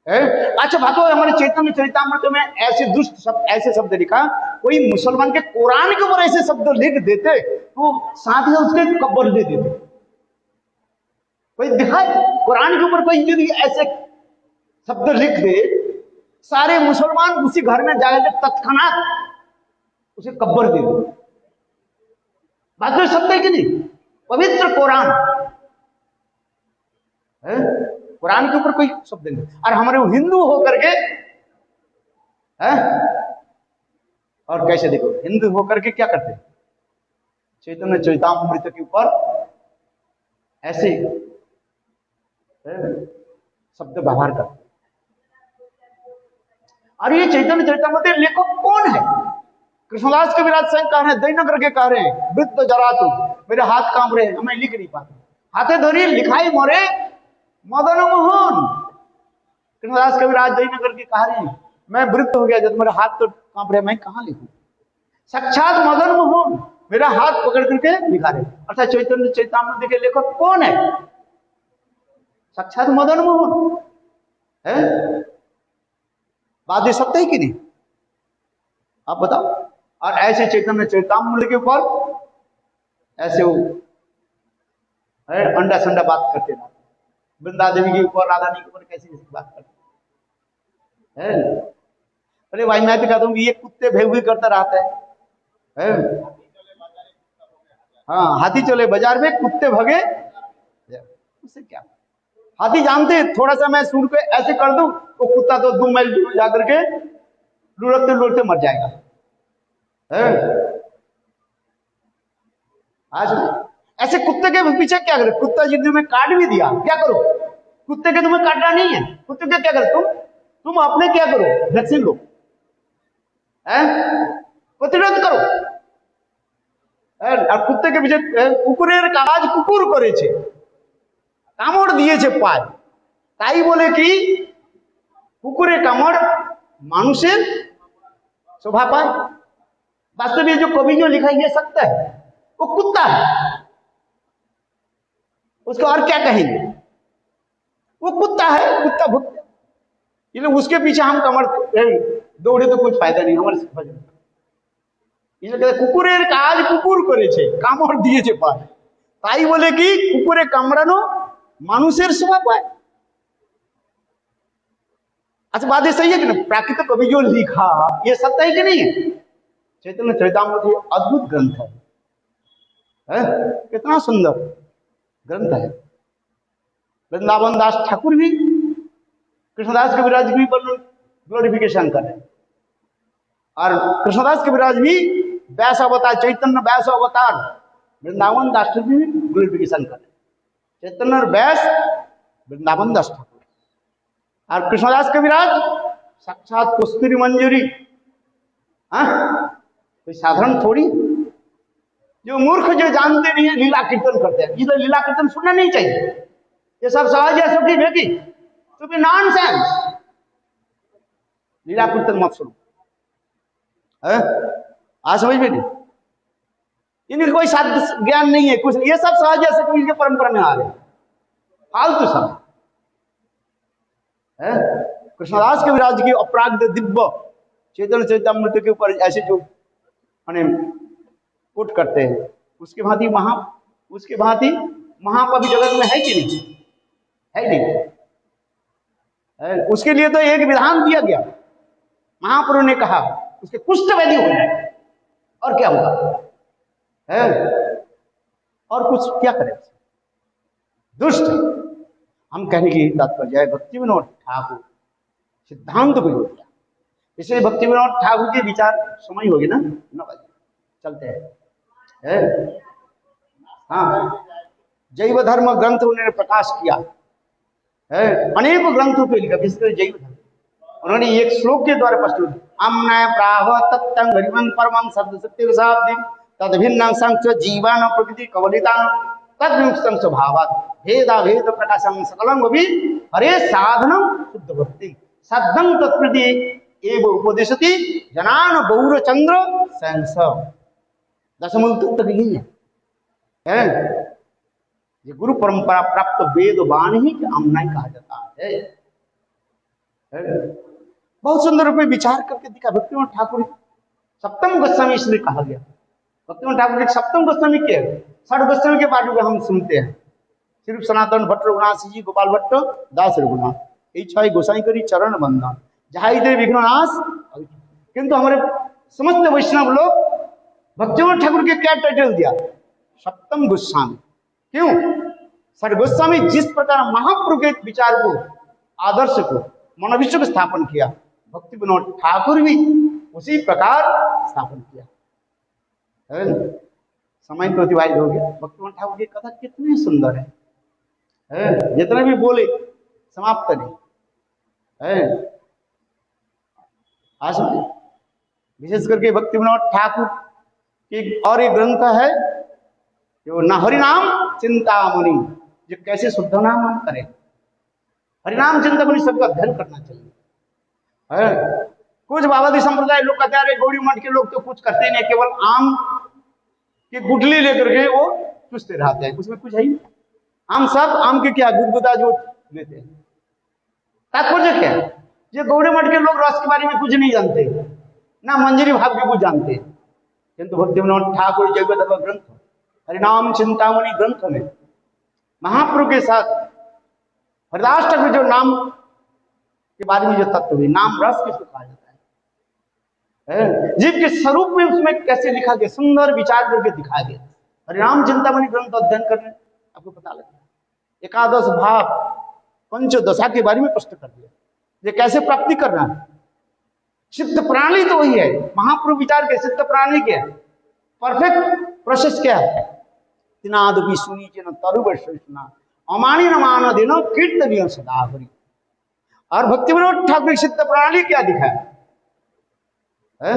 अच्छा बात हो, हमारे चैतन्य चरितामृत में ऐसे दुष्ट शब्द, ऐसे शब्द लिखा, कोई मुसलमान के कुरान के ऊपर ऐसे शब्द लिख देते तो साथ ही उसके कब्र दे देते। कोई दिखाए कुरान के ऊपर कोई यदि ऐसे शब्द लिख दे, सारे मुसलमान उसी घर में जाएंगे, तत्क्षणात उसे कब्र दे दे। बात तो शब्द है कि नहीं? पवित्र कुरान कुरान के ऊपर कोई शब्द नहीं। और हमारे वो हिंदू होकर के है, और कैसे देखो हिंदू होकर के क्या करते हैं, चैतन्य चरितामृत के ऊपर ऐसे शब्द व्यवहार करते। और ये चैतन्य चरितामृत लेखक कौन है? कृष्णदास कविराज सिंह कह रहे हैं, दयनगर के कह रहे हैं, वृद्ध जरा तू मेरे हाथ कांप रहे हैं, मैं लिख नहीं पाता, हाथे धरी लिखाई मोरे मदन मोहन। कृष्णदास कविराज दयनगर के कह रहे हैं, मैं वृद्ध हो गया जब मेरे हाथ तो कांप रहे, मैं कहां लिखूं? साक्षात मदन मोहन मेरा हाथ पकड़ करके लिखा रहे। अर्थात चैतन्य चैतामृत के लेखक कौन है? साक्षात मदन मोहन है। बात ये सत्य है कि नहीं, आप बताओ। और ऐसे चैतन्य चैतामृत के ऊपर ऐसे वो अंडा संडा बात करते ना, वृंदा देवी के ऊपर, राधा के ऊपर कैसी बात करते है। अरे भाई मैं तो कहता हूँ ये कुत्ते भेगुई करता रहता है। हाँ, हाथी चले बाजार में कुत्ते भगे, उससे क्या? हाथी जानते हैं, थोड़ा सा मैं सुन के ऐसे कर दूं तो कुत्ता तो 2 मील दूर जाकर के लुढ़कते लुढ़कते मर जाएगा। आज ऐसे कुत्ते के पीछे क्या करे? कुत्ता जिंदगी में काट भी दिया, क्या करो? कुत्ते के तुम्हें काटना नहीं है, कुत्ते के क्या करे? तुम अपने क्या करो? वैक्सीन लो, प्रतिरोध करो। और कुत्ते के पीछे कुकुरेर काज कुकुर करेছে, কামড় দিয়েছে পায়, তাই বলে কি কুকুরে কামড় মানুষের शोभा पाए? वास्तव में जो कवि जो लिखा ये सकता है, वो कुत्ता है, उसको और क्या कहेंगे? वो कुत्ता है, कुत्ता भुगते। ये उसके पीछे हम कमर दौड़े तो कुछ फायदा नहीं हमारे भजन। কুকুরের কাজ কুকুর করেছে, কামড় দিয়েছে পায়, তাই বলে কি কুকুরে কামড়ানো মানুষের শোভা পায়? अच्छा बात ये सही है कि नहीं? प्राकृतिक कवि जो लिखा ये सत्य है कि नहीं है? चैतन्य चरितामृत अद्भुत ग्रंथ है, कितना सुंदर ग्रंथ है। वृंदावन दास ठाकुर भी, कृष्णदास कविराज भी ग्लोरिफिकेशन कर रहे हैं। और कृष्णदास कविराज भी व्यास अवतार, चैतन्य व्यास अवतार वृंदावन दास ठाकुर भी ग्लोरिफिकेशन कर रहे हैं। चैतन्य और व्यास वृंदावन दास ठाकुर, और कृष्णदास कविराज साक्षात कस्तूरी मंजूरी। कोई साधारण थोड़ी, जो मूर्ख जो जानते नहीं है लीला कीर्तन करते हैं। ये लीला कीर्तन सुनना नहीं चाहिए, ये सब सहज है, सब बेटी तो भी नॉनसेंस। लीला कीर्तन मत सुनो, आज समझ में नहीं, इनका कोई शास्त्र ज्ञान नहीं है कुछ, ये सब सहज है, सब इनके परंपरा में आ रहे हैं, फालतू सब। कृष्णदास कविराज की अपराग्ध दिव्य चैतन्य चरितामृत के ऊपर ऐसे जो माने कोट करते हैं, उसके भांति महाकवि जगत में है कि नहीं? है नहीं? उसके लिए तो एक विधान दिया गया, महाप्रभु ने कहा उसके कुष्ठ वैधि हो जाए, और क्या होगा? और कुछ क्या करें? दुष्ट। हम कहने की तात्पर्य है भक्ति विनोद ठाकुर सिद्धांत को जोड़ दिया, इसलिए भक्ति विनोद ठाकुर के विचार समय होगी ना 9 बजे चलते हैं। हाँ, जैव धर्म ग्रंथ उन्होंने प्रकाश किया है, अनेक ग्रंथों पे लिखा, विशेषकर जैव धर्म उन्होंने एक श्लोक के द्वारा प्रस्तुत, अम्न प्राह तत्तं गरिमं परमं शब्द सत्य शाब्दी तद भिन्न संच जीवन प्रकृति कवलिता तद्मुक्तं स्वभावात् भेदा भेद प्रकाशं सकलं भी हरे साधनं शुद्ध भक्ति सद्धं तत्प्रति एव उपदिशति जनान गौरचंद्र संस। दशमूल तत्व यही है, ये गुरु परंपरा प्राप्त वेद वाणी ही अम्नाई कहा जाता है। बहुत सुंदर रूप में विचार करके दिखा भक्तिविनोद ठाकुर सप्तम गोस्वामी इसलिए कहा गया। भक्तिविनोद ठाकुर के सप्तम गोस्वामी के, 6 गोस्वामी के बारे में हम सुनते हैं, सिर्फ सनातन भट्ट रघुनाथ जी, गोपाल भट्ट, दास रघुनाथ, ये 6 गोसाई करी चरण बंदन जहां दे विघ्ननाश। किंतु हमारे समस्त वैष्णव लोग भक्तिविनोद ठाकुर के क्या टाइटल दिया? सप्तम गोस्वामी। क्यों? षड गोस्वामी जिस प्रकार महाप्रभु के विचार को, आदर्श को, मनोविश्व को स्थापन किया, भक्ति विनोद ठाकुर भी उसी प्रकार स्थापन किया। है ना? समय तो अतिवाहित हो गया। भक्ति विनोद ठाकुर की कथा कितनी सुंदर है? जितना भी बोले समाप्त नहीं है। आज विशेष करके भक्ति विनोद ठाकुर की और एक ग्रंथ है जो न हरिनाम चिंतामणि, जो कैसे शुद्ध नाम हम करें। हरिनाम चिंतामणि सबका अध्ययन करना चाहिए। है? कुछ बाबादी संप्रदाय लोग कहते हैं गौड़ी मठ के लोग तो कुछ करते नहीं, केवल आम की गुठली लेकर के वो चुसते रहते हैं, उसमें कुछ है ही। हम सब आम के क्या गुदगुदा जो लेते हैं। तात्पर्य क्या है? ये गौड़ी मठ के लोग रस के बारे में कुछ नहीं जानते, ना मंजरी भाव के कुछ जानते, किंतु भक्ति विनोद ठाकुर जगत ग्रंथ हरिनाम चिंतामणि ग्रंथ में महाप्रभु के साथ हरिदास ठाकुर जो नाम के बारे में जो तत्व है, नाम रस किसको कहा जाता है, जीव के स्वरूप में उसमें कैसे लिखा गया, सुंदर विचार करके दिखाया गया। हरिनाम चिंतामणि ग्रंथ अध्ययन करने आपको पता लगता है। एकादश भाव पंचदशा के बारे में प्रश्न कर दिया, ये कैसे प्राप्ति करना है। सिद्ध प्रणाली तो वही है, महाप्रभु विचार के सिद्ध प्रणाली क्या है, परफेक्ट प्रोसेस क्या है। तिनादपि सुनी चिन्ह तरुवर कृष्णा अमानी न मान देनो कीर्तनीय सदा हरि। और भक्ति विनोद ठाकुर की सिद्ध प्रणाली क्या दिखाया है?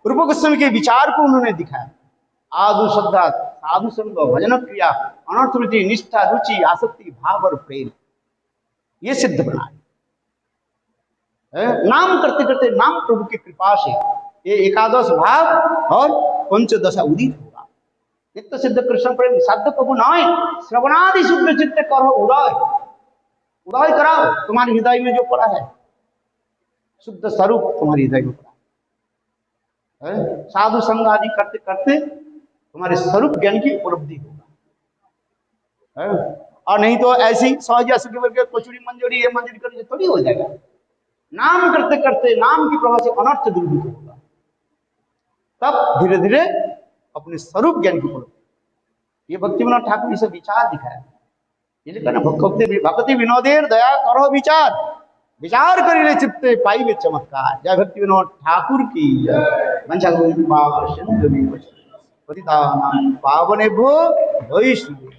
रूप गोस्वामी के विचार को उन्होंने दिखाया। आदु श्रद्धा साधु संग भजन क्रिया अनर्थ रुचि निष्ठा रुचि आसक्ति भाव और प्रेम, ये सिद्ध प्रणाली। नाम करते करते नाम प्रभु की कृपा से ये एकादश भाव और पंचदशा उदित होगा। नित्य सिद्ध कृष्ण प्रेम साध्य प्रभु नाय श्रवणादि शुद्ध चित्त करो उदय, उदय कराओ तुम्हारे हृदय में जो पड़ा है, शुद्ध स्वरूप तुम्हारे हृदय में पड़ा है। साधु संग आदि करते करते तुम्हारे स्वरूप ज्ञान की उपलब्धि होगा। और नहीं तो ऐसी सहज कचुरी मंजूरी ये मंजूरी करके थोड़ी हो जाएगा। नाम करते करते नाम की प्रभाव से अनर्थ दूरभूत होगा, तब धीरे धीरे अपने स्वरूप ज्ञान की उपलब्धि। ये भक्ति विनोद ठाकुर ने सब विचार दिखाया। ये कहना भक्ति विनोदेर दया करो विचार, विचार करिले चित्ते पाइबे चमत्कार। जय भक्ति विनोद ठाकुर की पावने भो वैष्णव।